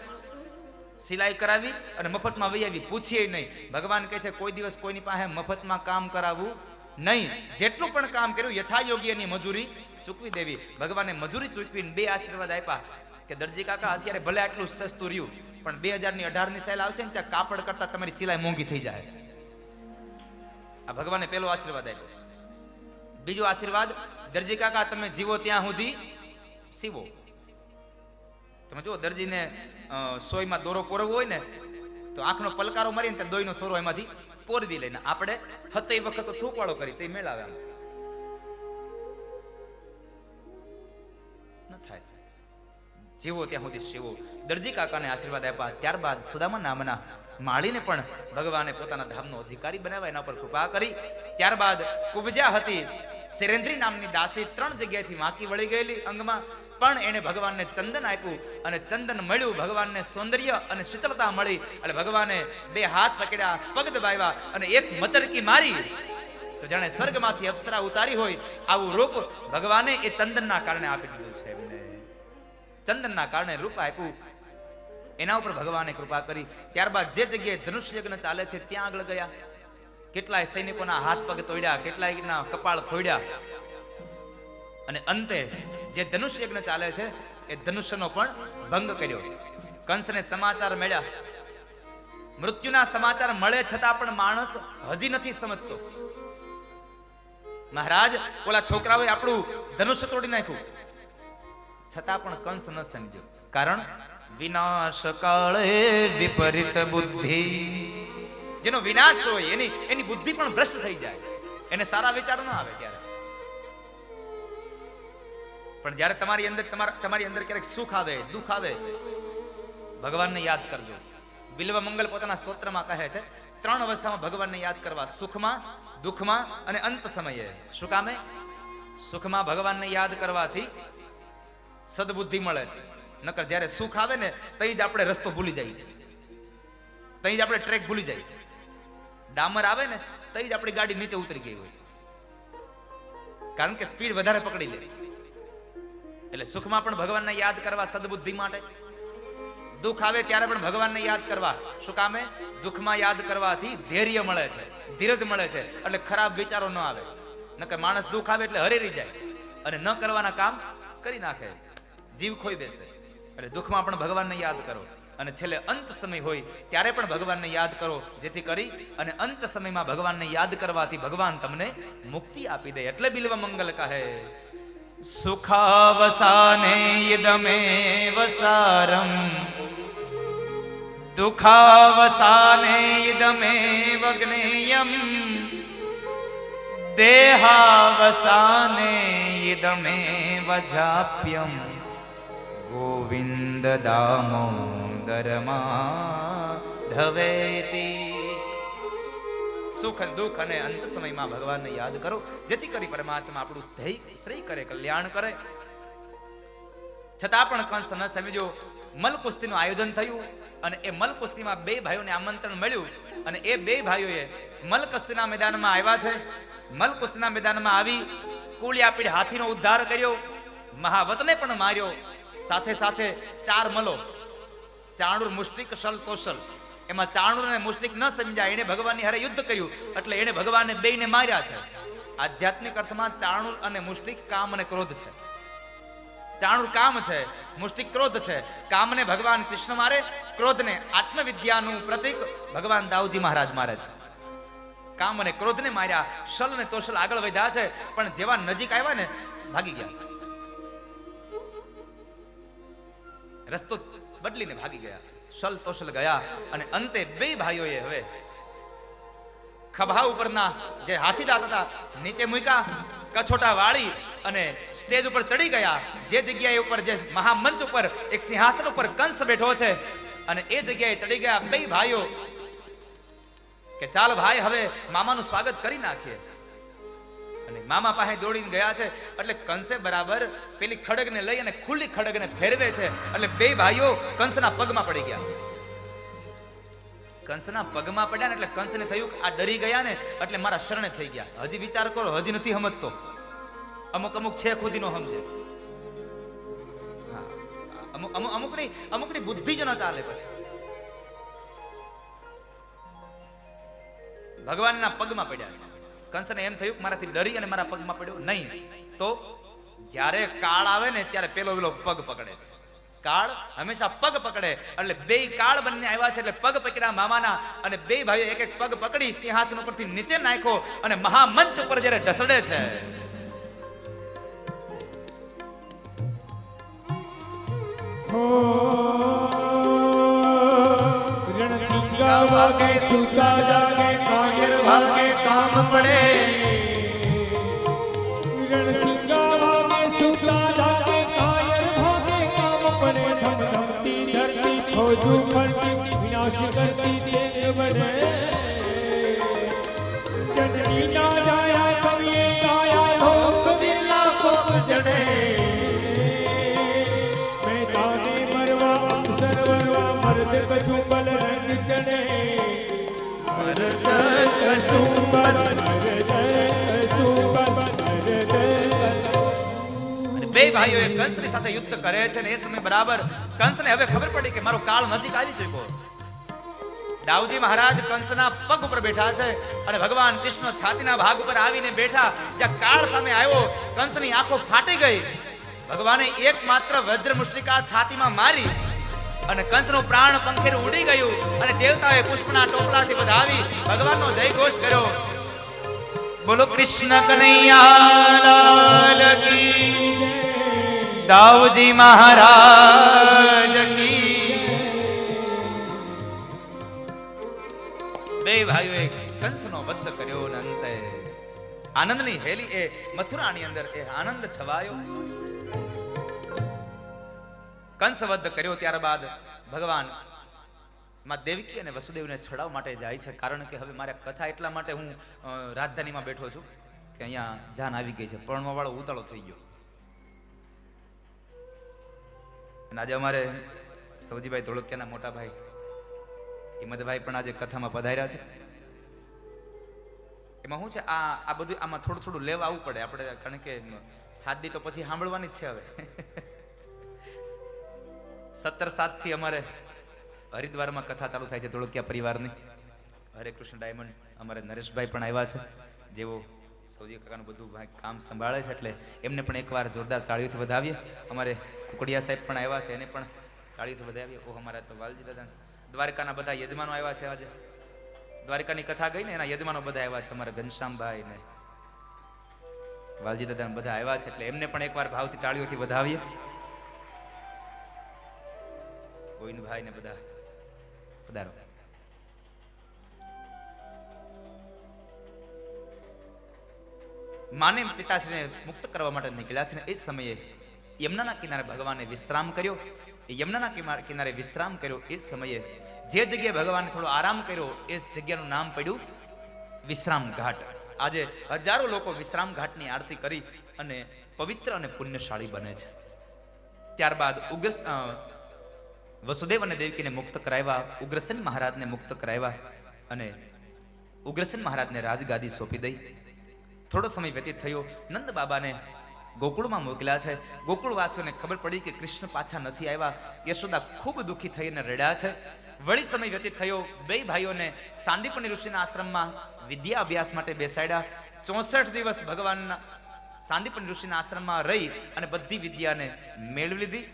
સિલાઈ કરાવી અને મફતમાં વહી આવી, પૂછીએ નહીં. ભગવાન કહે છે કોઈ દિવસ કોઈની પાસે મફતમાં કામ કરાવવું નહીં. જેટલું પણ કામ કર્યું યથાયોગ્ય એની મજૂરી ચૂકવી દેવી. ભગવાને મજૂરી ચૂકવીને 2 આશીર્વાદ આપ્યા કે દરજી કાકા અત્યારે ભલે આટલું સસ્તું રહ્યું, પણ 2018ની સેલ આવશે ને ત્યાં કાપડ કરતા તમારી સિલાઈ મોંઘી થઈ જાય. આ ભગવાને પહેલો આશીર્વાદ આપ્યો. બીજો આશીર્વાદ દરજી કાકા તમે જીવો ત્યાં સુધી સીવો. તમે જુઓ દરજીને સોયમાં દોરો પોરવો હોય ને, તો આંખનો પલકારો મારીને ત્યાં દોઈનો સોરો એમાંથી પોરવી લઈને આપણે હતઈ વખત થૂકવાળો કરી તે મેળાવે આમ ન થાય. જીવો ત્યાં સુધી શિવો. દરજી કાકાને આશીર્વાદ આપ્યા. ત્યારબાદ સુદામા નામના માળીને પણ ભગવાને પોતાના ધામનો અધિકારી બનાવ્યા, એના પર કૃપા કરી. ત્યારબાદ કુબજા હતી શેરેન્દ્રી નામની દાસી 3 જગ્યાએથી વાંકી વળી ગયેલી અંગમાં, પણ એને ભગવાનને ચંદન આપ્યું અને ચંદન મળ્યું. ભગવાનને સૌંદર્ય અને શીતળતા મળી. એટલે ભગવાને 2 હાથ પકડ્યા, પગ દબાવ્યા અને એક મચરકી મારી તો જાણે સ્વર્ગમાંથી અપ્સરા ઉતારી હોય આવું રૂપ ભગવાને એ ચંદનના કારણે આપી દીધું છે. એમને ચંદનના કારણે રૂપ આપ્યું, એના ઉપર ભગવાને કૃપા કરી. ત્યારબાદ જે જગ્યાએ ધનુષ યજ્ઞ ચાલે છે ત્યાં આગળ ગયા. કેટલાય સૈનિકોના હાથ પગ તોડ્યા, કેટલાયના કપાળ ફોડ્યા, અને અંતે જે ધનુષ યજ્ઞ ચાલે છે એ ધનુષ્યનો પણ ભંગ કર્યો. કંસને સમાચાર મળ્યા, મૃત્યુના સમાચાર મળે છતાં પણ માણસ હજી નથી સમજતો. મહારાજ ઓલા છોકરાઓએ આપણું ધનુષ્ય તોડી નાખ્યું, છતાં પણ કંસ ન સમજ્યો. કારણ વિનાશ કાળે વિપરીત બુદ્ધિ. જેનો વિનાશ હોય એની બુદ્ધિ પણ ભ્રષ્ટ થઈ જાય, એને સારા વિચાર ન આવે ત્યારે. પણ જ્યારે તમારી અંદર ક્યારેક સુખ આવે, દુઃખ આવે, ભગવાનને યાદ કરજો. બિલ્વ મંગલ પોતાના સ્તોત્રમાં કહે છે 3 અવસ્થામાં ભગવાનને યાદ કરવા: સુખમાં, દુઃખમાં અને અંત સમયે. શું કામે? સુખમાં ભગવાનને યાદ કરવાથી સદબુદ્ધિ મળે છે. નકર જ્યારે સુખ આવે ને તઈ જ આપણે રસ્તો ભૂલી જાય છે, તઈ જ આપણે ટ્રેક ભૂલી જાય. ડામર આવે ને તઈ જ આપણી ગાડી નીચે ઉતરી ગઈ હોય, કારણ કે સ્પીડ વધારે પકડી લે. એટલે સુખમાં પણ ભગવાનને યાદ કરવા સદબુદ્ધિ માટે, દુઃખ આવે ત્યારે પણ ભગવાનને યાદ કરવા. શું કામે? દુઃખમાં યાદ કરવાથી ધૈર્ય મળે છે, ધીરજ મળે છે, એટલે ખરાબ વિચારો ન આવે. નકર માણસ દુઃખ આવે એટલે હરેરી જાય અને ન કરવાના કામ કરી નાખે, જીવ ખોઈ બેસે. એટલે દુઃખમાં પણ ભગવાનને યાદ કરો, અને છેલ્લે અંત સમય હોય ત્યારે પણ ભગવાનને યાદ કરો, જેથી કરી અને અંત સમયમાં ભગવાનને યાદ કરવાથી ભગવાન તમને મુક્તિ આપી દે. એટલે બિલ્વ મંગલ કહે સુખાવસાને યદમેવ સારમ, દુઃખાવસાને યદમેવ જ્ઞેયમ, દેહાવસાને યદમેવ જાપ્યમ, ગોવિંદ દામોદર માધવેતિ. સુખ દુઃખ અને અંત સમયમાં ભગવાનને યાદ કરો, જેથી કરી પરમાત્મા આપણું શ્રેય કરે, કલ્યાણ કરે. છતાં પણ કંસ ન સમજ્યો. મલકુસ્તીનું આયોજન થયું અને એ મલકુસ્તીમાં 2 ભાઈઓને આમંત્રણ મળ્યું, અને એ 2 ભાઈઓએ મલકુસ્તીના મેદાનમાં આવ્યા છે. મલકુસ્તીના મેદાનમાં આવી કુળિયાપીડ હાથીનો ઉદ્ધાર કર્યો, મહાવતને પણ માર્યો. સાથે સાથે 4 મલો, ચાણુર, મુષ્ટિક, શલ, તોષલ. એમાં ચાણુર અને મુષ્ટિક ન સમજ્યા, એને ભગવાનની હારે યુદ્ધ કર્યું, એટલે એને ભગવાનને 2ને માર્યા છે. આધ્યાત્મિક અર્થમાં ચાણુર અને મુષ્ટિક કામ અને ક્રોધ છે. ચાણુર કામ છે, મુષ્ટિક ક્રોધ છે. કામને ભગવાન કૃષ્ણ મારે, ક્રોધને આત્મવિદ્યાનું પ્રતીક ભગવાન દાઉજી મહારાજ મારે છે. કામ અને ક્રોધને માર્યા. શલ અને તોષલ આગળ વધ્યા છે, પણ જેવા નજીક આવ્યા ને ભાગી ગયા, રસ્તો બદલીને ભાગી ગયા. શલ તોષલ ગયા, અને અંતે 2 ભાઈઓએ હવે ખભા ઉપરના જે હાથીદાંત હતા નીચે મૂક્યા, કછોટા વાળી અને સ્ટેજ ઉપર ચડી ગયા. જે જગ્યાએ ઉપર, જે મહામંચ ઉપર એક સિંહાસન ઉપર કંસ બેઠો છે, અને એ જગ્યાએ ચડી ગયા 2 ભાઈઓ કે ચાલ ભાઈ હવે મામાનું સ્વાગત કરી નાખીએ. અને મામા પાસે દોડીને ગયા છે, એટલે કંસે બરાબર પેલી ખડગને લઈ અને ખુલ્લી ખડગને ફેરવે છે, એટલે 2 ભાઈઓ કંસના પગમાં પડી ગયા. કંસના પગમાં પડ્યા ને એટલે કંસને થયું કે આ ડરી ગયા ને એટલે મારા શરણે થઈ ગયા. હજી વિચાર કરો, હજી નથી સમજતો. અમુક છે ખુદીનો સમજે. હા, અમુકની બુદ્ધિ જ ન ચાલે. પછી ભગવાનના પગમાં પડ્યા છે. કંસને એમ થયું કે મારાથી ડરી અને મારા પગમાં પડ્યો નહીં. તો જ્યારે કાળ આવે ને ત્યારે પેલો પગ પકડે છે. કાળ હંમેશા પગ પકડે, એટલે 2 કાળ બંને આવ્યા છે, એટલે પગ પકડ્યા મામાના, અને 2 ભાઈઓ એક પગ પકડી સિંહાસન ઉપરથી નીચે નાખ્યો, અને મહામંચ ઉપર જ્યારે ઢસડે છે, रणसिंगा वागे सुसा जागे कायर भागे काम पड़े, रणसिंगा वागे सुसा जागे कायर भागे काम पड़े, धम धमती धरती खोजू करती विनाश करती तेज बने, जननी ना जाया कविए गाया भोग दिला कोक जड़े, मैदाने मरवा सरवरवा मर्द कसु बल रंग चढ़े, मर्द कसु बल कसु बल બે ભાઈઓએ કંસની સાથે યુદ્ધ કરે છે, ને એ સમય બરાબર કંસને હવે ખબર પડી કે મારો કાળ નજીક આવી ચૂક્યો. દાઉજી મહારાજ કંસના પગ ઉપર બેઠા છે અને ભગવાન કૃષ્ણ છાતીના ભાગ ઉપર આવીને બેઠા. જ્યાં કાળ સામે આવ્યો, કંસની આંખો ફાટી ગઈ. ભગવાને એકમાત્ર વજ્ર મુષ્ટિકા છાતીમાં મારી અને કંસનું પ્રાણ પંખેર ઉડી ગયું અને દેવતાએ પુષ્પના ટોપલાથી વધાવી ભગવાનનો જય ઘોષ કર્યો. બોલો કૃષ્ણ કનૈયા લાલ કી, દાઉજી મહારાજ કી. બે ભાઈઓએ કંસનો વધ કર્યો અને અંતે આનંદની હેલી એ મથુરાની અંદર એ આનંદ છવાયો. કંસ વધ કર્યો ત્યારબાદ ભગવાન માં દેવકી અને વસુદેવને છોડાવવા માટે જાય છે. કારણ કે હવે મારે કથા એટલા માટે હું રાજધાનીમાં બેઠો છું કે અહીંયા જાન આવી ગઈ છે, પરણવા વાળો ઉતાળો થઈ ગયો. અને આજે અમારે સૌજીભાઈ ધોળકિયાના મોટા ભાઈ હિંમતભાઈ પણ આજે કથામાં પધાર્યા છે. એમાં શું છે, આ બધું આમાં થોડું થોડું લેવા આવવું પડે આપણે, કારણ કે હાથ દી તો પછી સાંભળવાની જ છે. હવે 17/7 થી અમારે હરિદ્વારમાં કથા ચાલુ થાય છે ધોળકિયા પરિવારની. હરે કૃષ્ણ ડાયમંડ અમારે નરેશભાઈ પણ આવ્યા છે, જેઓ સૌજી કાકાનું બધું કામ સંભાળે છે, એટલે એમને પણ એકવાર જોરદાર તાળીઓથી વધાવીએ. અમારે કુકડિયા સાહેબ પણ આવ્યા છે, એને પણ તાળીઓથી વધાવીએ. ઓહ, અમારા તો વાલજી દાદા દ્વારકાના બધા યજમાનો આવ્યા છે. આજે દ્વારકાની કથા ગઈ ને એના યજમાનો બધા આવ્યા છે, અમારા ઘનશ્યામભાઈ ને વાલજી દાદા બધા આવ્યા છે, એટલે એમને પણ એકવાર ભાવથી તાળીઓથી વધાવીએ. ગોવિંદભાઈ ને બધા પધારો. માને પિતાશ્રીને મુક્ત કરવા માટે નીકળ્યા છે ને એ સમયે યમુનાના કિનારે ભગવાને વિશ્રામ કર્યો. યમુનાના કિનારે વિશ્રામ કર્યો એ સમયે જે જગ્યાએ ભગવાને થોડો આરામ કર્યો એ જગ્યાનું નામ પડ્યું વિશ્રામ ઘાટ. આજે હજારો લોકો વિશ્રામ ઘાટની આરતી કરી અને પવિત્ર અને પુણ્યશાળી બને છે. ત્યારબાદ વસુદેવ અને દેવકીને મુક્ત કરાવ્યા, ઉગ્રસેન મહારાજને મુક્ત કરાવ્યા અને ઉગ્રસેન મહારાજને રાજગાદી સોંપી દઈ. થોડો સમય વ્યતીત થયો, નંદ બાબાને ગોકુળમાં મોકલ્યા છે. ગોકુળવાસીઓને ખબર પડી કે કૃષ્ણ પાછા નથી આવ્યા. યશોદા ખૂબ દુઃખી થઈને રડ્યા છે. વળી સમય વ્યતીત થયો, બે ભાઈઓને સાંદીપની ઋષિના આશ્રમમાં વિદ્યા અભ્યાસ માટે બેસાડ્યા. 64 દિવસ ભગવાનના સાંદીપની ઋષિના આશ્રમમાં રહી અને બધી વિદ્યાને મેળવી લીધી.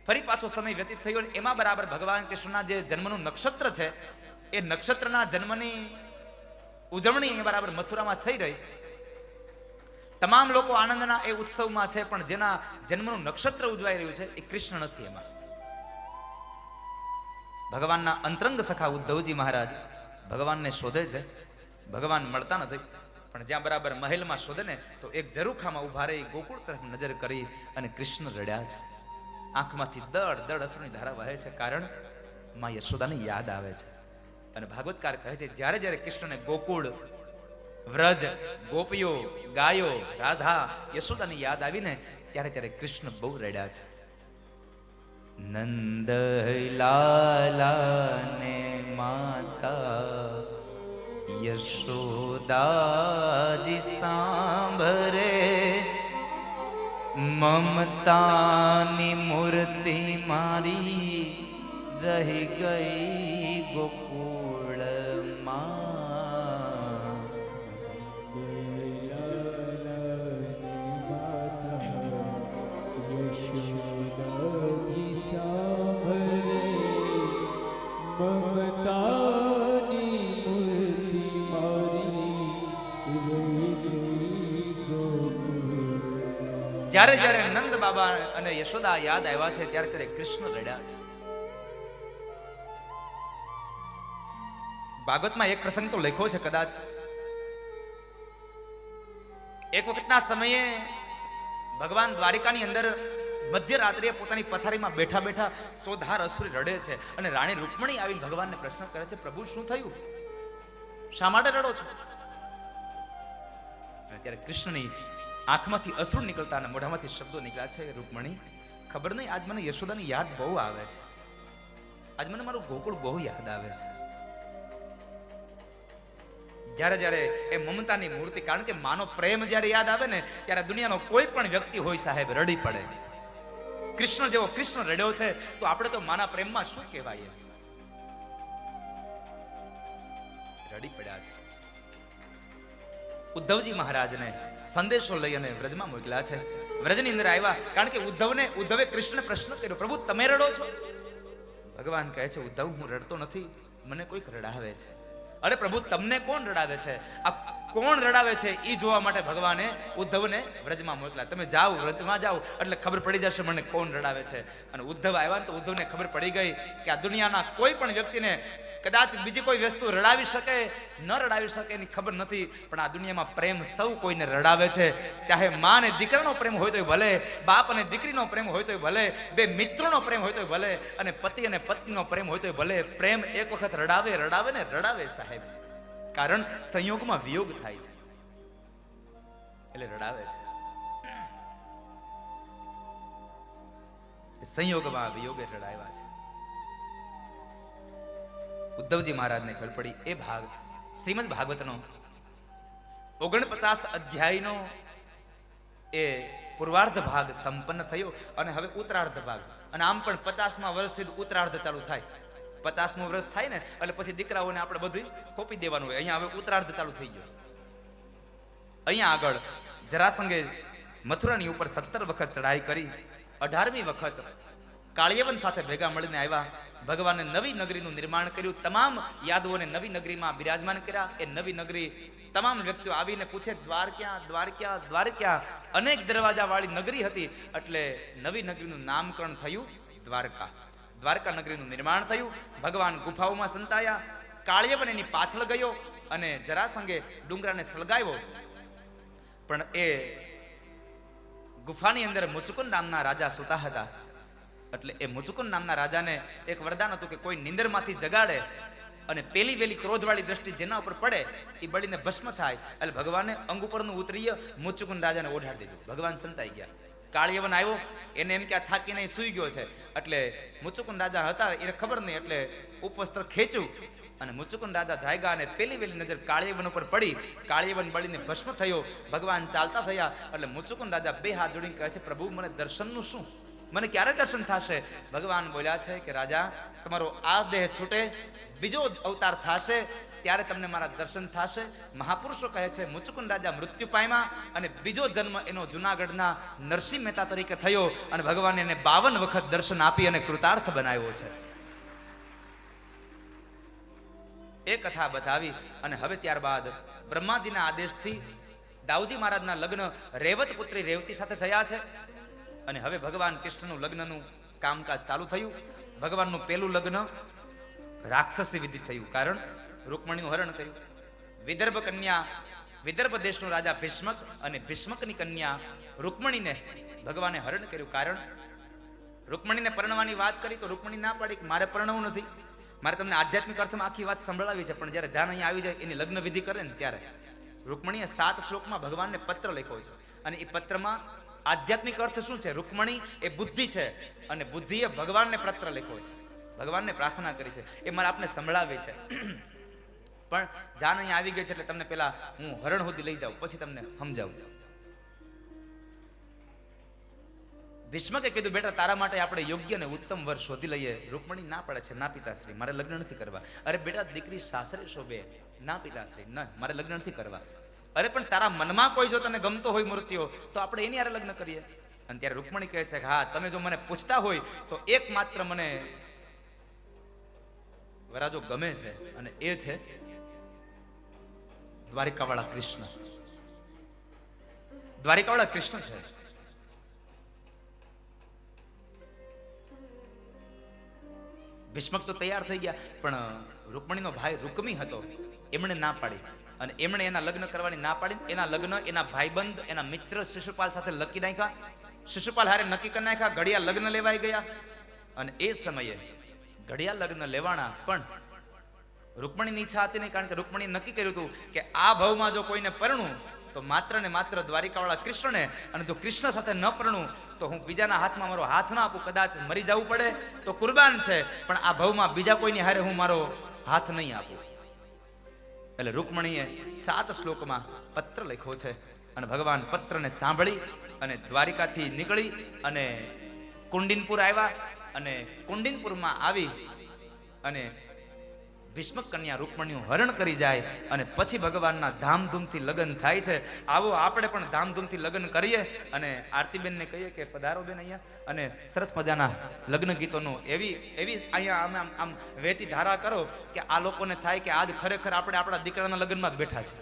ફરી પાછો સમય વ્યતીત થયો, એમાં બરાબર ભગવાન કૃષ્ણના જે જન્મનું નક્ષત્ર છે એ નક્ષત્રના જન્મની ઉજવણી બરાબર મથુરામાં થઈ રહી. તમામ લોકો આનંદના એ ઉત્સવમાં છે, પણ જેના જન્મનું નક્ષત્ર ઉજવાઈ રહ્યું છે એ કૃષ્ણ નથી. એમાં ભગવાનના અંતરંગ સખા ઉદ્ધવજી મહારાજ ભગવાનને શોધે છે. ભગવાન મળતા નથી, પણ જ્યાં બરાબર મહેલમાં શોધે ને તો એક ઝરૂખામાં ઉભા રહી ગોકુળ તરફ નજર કરી અને કૃષ્ણ રડ્યા છે. આંખમાંથી દળ દળ અશ્રુની ધારા વહે છે, કારણ માં યશોદાની યાદ આવે છે. અને ભાગવતકાર કહે છે, જ્યારે જ્યારે કૃષ્ણને ગોકુળ, વ્રજ, ગોપીઓ, ગાયો, રાધા, યશોદાની યાદ આવીને ત્યારે ત્યારે કૃષ્ણ બહુ રડ્યા છે. નંદ લાલા ને માતા યશોદાજી સાંભરે, મમતાની મૂર્તિ મારી રહી ગઈ ગોકુળમાં. યશોદાજી સાંભળે, મમતાની મૂર્તિ મારી રહી ગઈ ગોકુળમાં. જ્યારે જ્યારે નંદ બાબા અને યશોદા યાદ આવ્યા છે ત્યારે ત્યારે કૃષ્ણ રડ્યા છે. ભાગવતમાં એક પ્રસંગ તો લખ્યો છે, કદાચ એક વખતના સમયે ભગવાન દ્વારિકાની અંદર મધ્યરાત્રિએ પોતાની પથારીમાં બેઠા બેઠા ચોધાર અસુરી રડે છે અને રાણી રૂકમણી આવીને ભગવાનને પ્રશ્ન કરે છે, પ્રભુ શું થયું, શા માટે રડો છો? ત્યારે કૃષ્ણની આંખમાંથી અશ્રુ નીકળતા અને મોઢામાંથી શબ્દો નીકળ્યા છે, રૂકમણી ખબર નહીં, આજ મને યશોદાની યાદ બહુ આવે છે, આજ મને મારું ગોકુળ બહુ યાદ આવે છે. જ્યારે જ્યારે એ મમતાની મૂર્તિ, કારણ કે માનો પ્રેમ જ્યારે યાદ આવે ને ત્યારે દુનિયાનો કોઈ પણ વ્યક્તિ હોય સાહેબ રડી પડે. કૃષ્ણ જેવો કૃષ્ણ રડ્યો છે તો આપણે તો માના પ્રેમમાં શું કહેવાય. રડી પડ્યા છે. ઉદ્ધવજી મહારાજને સંદેશો લઈ અને વ્રજમાં મોકલ્યા છે. વ્રજની અંદર આવ્યા, કારણ કે ઉદ્ધવે કૃષ્ણ પ્રશ્ન કર્યો, પ્રભુ તમે રડો છો? ભગવાન કહે છે, ઉદ્ધવ હું રડતો નથી, મને કોઈક રડાવે છે. અરે પ્રભુ તમને કોણ રડાવે છે? આ કોણ રડાવે છે એ જોવા માટે ભગવાને ઉદ્ધવને વ્રજમાં મોકલ્યા. તમે જાઓ, વ્રજમાં જાઓ એટલે ખબર પડી જશે મને કોણ રડાવે છે. અને ઉદ્ધવ આવ્યા તો ઉદ્ધવને ખબર પડી ગઈ કે આ દુનિયાના કોઈ પણ વ્યક્તિને કદાચ બીજી કોઈ વસ્તુ રડાવી શકે ન રડાવી શકે એની ખબર નથી, પણ આ દુનિયામાં પ્રેમ સૌ કોઈને રડાવે છે. ચાહે માં અને દીકરાનો પ્રેમ હોય તોય ભલે, બાપ અને દીકરીનો પ્રેમ હોય તોય ભલે, બે મિત્રોનો પ્રેમ હોય તોય ભલે, અને પતિ અને પત્નીનો પ્રેમ હોય તોય ભલે, પ્રેમ એક વખત રડાવે ને રડાવે સાહેબ. કારણ સંયોગમાં વિયોગ થાય છે એટલે રડાવે છે. સંયોગમાં વિયોગે રડાવ્યા છે. ઉદ્ધવજી મહારાજને ખબર પડી. એ ભાગ શ્રીમદ ભાગવતનો 49 અધ્યાયનો એ પૂર્વાર્ધ ભાગ સંપન્ન થયો અને હવે ઉત્તરાર્ધ ભાગ. અને આમ પણ 50મા વર્ષથી ઉત્તરાર્ધ ચાલુ થાય. 50મું વર્ષ થાય ને એટલે પછી દીકરાઓને આપણે બધું ખોપી દેવાનું હોય. અહીંયા હવે ઉત્તરાર્ધ ચાલુ થઈ ગયો. અહીંયા આગળ જરાસંઘે મથુરાની ઉપર 17 વખત ચડાઈ કરી. 18મી વખત કાળિયવન સાથે ભેગા મળીને આવ્યા. ભગવાને નવી નગરીનું નિર્માણ કર્યું. તમામ યાદવોને નવી નગરીમાં બિરાજમાન કર્યા. એ નવી નગરી તમામ વ્યક્તિઓ આવીને પૂછે, દ્વાર ક્યાં, દ્વાર ક્યાં, દ્વાર ક્યાં? અનેક દરવાજા વાળી નગરી હતી એટલે નવી નગરીનું નામકરણ થયું દ્વારકા. દ્વારકા નગરીનું નિર્માણ થયું. ભગવાન ગુફાઓમાં સંતાયા. કાળિયવન એની પાછળ ગયો અને જરાસંઘે ડુંગરાને સળગાવ્યો. પણ એ ગુફાની અંદર મુચુકુંદ નામના રાજા સૂતા હતા. એટલે એ મુચુકુંદ નામના રાજાને એક વરદાન હતું કે કોઈ નિંદરમાંથી જગાડે અને પેલી વેલી ક્રોધવાળી દ્રષ્ટિ જેના ઉપર પડે એ બળીને ભસ્મ થાય. એટલે ભગવાને અંગ ઉપરનું ઉતરીય મુચુકુંદ રાજાને ઓઢાડી દીધું. ભગવાન સંતાઈ ગયા. કાળિયવન આવ્યો, એને એમ કે આ થાકીને સૂઈ ગયો છે. એટલે મુચુકુંદ રાજા હતા એને ખબર નહીં, એટલે ઉપવસ્ત્ર ખેંચ્યું અને મુચુકુંદ રાજા જાગ્યા અને પેલી વેલી નજર કાળિયવન ઉપર પડી. કાળિયવન બળીને ભસ્મ થયો. ભગવાન ચાલતા થયા એટલે મુચુકુંદ રાજા બે હાથ જોડીને કહે છે, પ્રભુ મને દર્શનનું શું? મને ક્યારે દર્શન થશે? ભગવાન બોલ્યા છે કે રાજા, તમારો આ દેહ છૂટે, બીજો અવતાર થશે ત્યારે તમને મારા દર્શન થશે. મહાપુરુષો કહે છે મુચુકુંદ રાજા મૃત્યુ પામ્યા અને બીજો જન્મ એનો જુનાગઢના નરસિંહ મહેતા તરીકે થયો અને ભગવાને એને 52 વખત દર્શન આપી અને કૃતાર્થ બનાવ્યો છે. એ કથા બતાવી અને હવે ત્યારબાદ બ્રહ્માજીના આદેશથી દાઉજી મહારાજના લગ્ન રેવત પુત્રી રેવતી સાથે થયા છે. અને હવે ભગવાન કૃષ્ણનું લગ્નનું કામકાજ ચાલુ થયું. ભગવાનનું પહેલું લગ્ન રાક્ષસી વિધિ થયું, કારણ રૂકમણીનું હરણ કર્યું. વિદર્ભ કન્યા, વિદર્ભ દેશનો રાજા ભીષ્મક અને ભીષ્મકની કન્યા રૂકમણીને ભગવાને હરણ કર્યું. કારણ રૂકમણીને પરણવાની વાત કરી તો રૂકમણી ના પાડી કે મારે પરણવું નથી. મારે તમને આધ્યાત્મિક અર્થમાં આખી વાત સંભળાવી છે, પણ જ્યારે જાન અહીંયા આવી જાય એની લગ્ન વિધિ કરે ને ત્યારે રૂકમણીએ 7 શ્લોકમાં ભગવાનને પત્ર લખ્યો છે. અને એ પત્રમાં આધ્યાત્મિક અર્થ શું છે? રૂકમણી એ બુદ્ધિ છે અને બુદ્ધિએ ભગવાનને પત્ર લખ્યો છે, ભગવાનને પ્રાર્થના કરી છે. એ મારે આપને સંભળાવી છે. પણ જાન અહીંયા આવી ગઈ છે એટલે તમને પેલા હું હરણ સુધી લઈ જાઉં, પછી તમને સમજાવું. ભીષ્મકે કીધું, બેટા તારા માટે આપણે યોગ્ય ને ઉત્તમ વર શોધી લઈએ. રૂકમણી ના પડે છે, ના પિતાશ્રી મારે લગ્ન નથી કરવા. અરે બેટા દીકરી સાસરે શોભે. ના પિતાશ્રી ન, મારે લગ્ન નથી કરવા. અરે પણ તારા મનમાં કોઈ જો તને ગમતો હોય મૂર્તિઓ તો આપણે એની હારે લગ્ન કરીએ. અને ત્યારે રૂકમણી કહે છે કે હા, તમે જો મને પૂછતા હોય તો એકમાત્ર મને વરાજો ગમે છે અને એ છે દ્વારિકાવાળા કૃષ્ણ. દ્વારિકાવાળા કૃષ્ણ છે. ભીષ્મક તો તૈયાર થઈ ગયા, પણ રૂકમણીનો ભાઈ રૂકમી હતો, એમણે ના પાડી. અને એમણે એના લગ્ન કરવાની ના પાડી. એના લગ્ન એના ભાઈબંધ, એના મિત્ર શિશુપાલ સાથે લકી નાખ્યા. શિશુપાલ હારે નક્કી કરી નાખ્યા. ઘડિયા લગ્ન લેવાઈ ગયા. અને એ સમયે ઘડિયા લગ્ન લેવાના, પણ રૂકમણીની ઈચ્છા હતી નહીં, કારણ કે રૂકમણીએ નક્કી કર્યું હતું કે આ ભાવમાં જો કોઈને પરણું તો માત્ર ને માત્ર દ્વારિકાવાળા કૃષ્ણને, અને જો કૃષ્ણ સાથે ન પરણું તો હું બીજાના હાથમાં મારો હાથ ના આપું. કદાચ મરી જવું પડે તો કુરબાન છે, પણ આ ભાવમાં બીજા કોઈની હારે હું મારો હાથ નહીં આપું. એટલે રૂકમણીએ 7 શ્લોકમાં પત્ર લખ્યો છે. અને ભગવાન પત્રને સાંભળી અને દ્વારિકાથી નીકળી અને કુંડિનપુર આવ્યા. અને કુંડિનપુરમાં આવી અને ભીષ્મ કન્યા રૂકમણીનું હરણ કરી જાય અને પછી ભગવાનના ધામધૂમથી લગ્ન થાય છે. આવો આપણે પણ ધામધૂમથી લગ્ન કરીએ અને આરતીબેનને કહીએ કે પધારો બેન અહીંયા, અને સરસ મજાના લગ્ન ગીતોનું એવી અહીંયા આમ વહેતી ધારા કરો કે આ લોકોને થાય કે આજ ખરેખર આપણે આપણા દીકરાના લગ્નમાં જ બેઠા છે.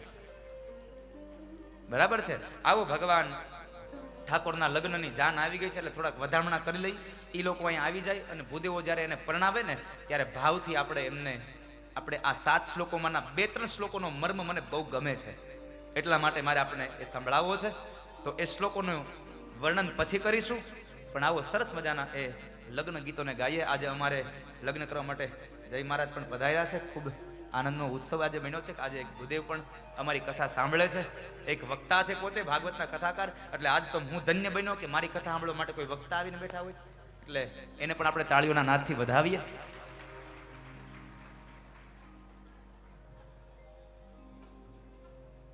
બરાબર છે. આવો ભગવાન ઠાકોરના લગ્નની જાન આવી ગઈ છે એટલે થોડાક વધામણા કરી લઈ. એ લોકો અહીંયા આવી જાય અને ભૂદેવો જ્યારે એને પરણાવે ને ત્યારે ભાવથી આપણે આ 7 શ્લોકોમાંના 2-3 શ્લોકોનો મર્મ મને બહુ ગમે છે, એટલા માટે મારે આપણે એ સંભળાવવો છે. તો એ શ્લોકોનું વર્ણન પછી કરીશું, પણ આવો સરસ મજાના એ લગ્ન ગીતોને ગાઈએ. આજે અમારે લગ્ન કરવા માટે જય મહારાજ પણ પધાર્યા છે. ખૂબ આનંદનો ઉત્સવ આજે બન્યો છે. આજે એક ભૂદેવ પણ અમારી કથા સાંભળે છે, એક વક્તા છે, પોતે ભાગવતના કથાકાર. એટલે આજ તો હું ધન્ય બન્યો કે મારી કથા સાંભળવા માટે કોઈ વક્તા આવીને બેઠા હોય, એટલે એને પણ આપણે તાળીઓના નાદથી વધાવીએ.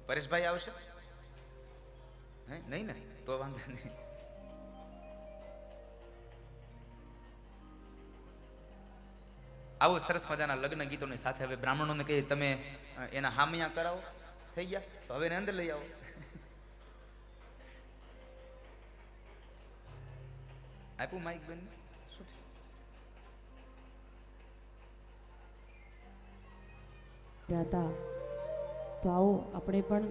પરેશભાઈ આવશે? નહીં ને તો વાંધો નહીં. આવો સરસ મજાના લગ્ન ગીતોની સાથે હવે બ્રાહ્મણોને કહીએ તમે એના હામિયા કરાવો. થઈ ગયા તો હવે એને અંદર લઈ આવો. આપ્યું માઇક બેન? હતા તો આવો આપણે પણ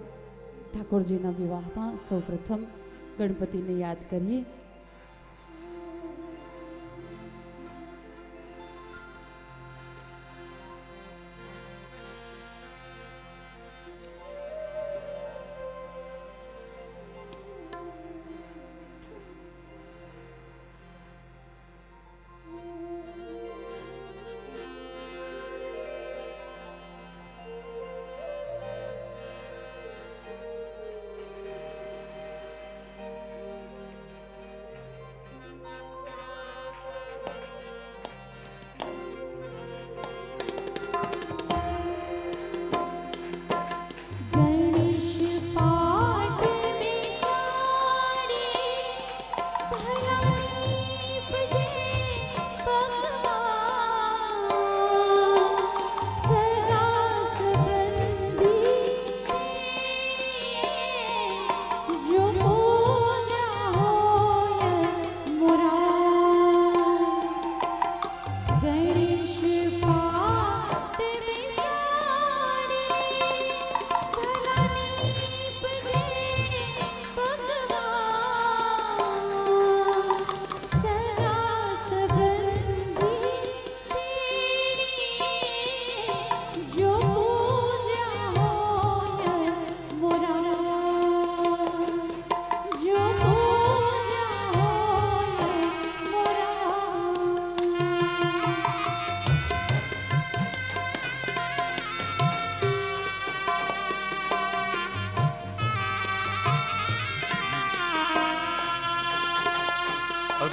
ઠાકોરજીના વિવાહમાં સૌપ્રથમ ગણપતિને યાદ કરીએ.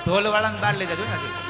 ઢોલ વાળાને બહાર લઈ જજો ને.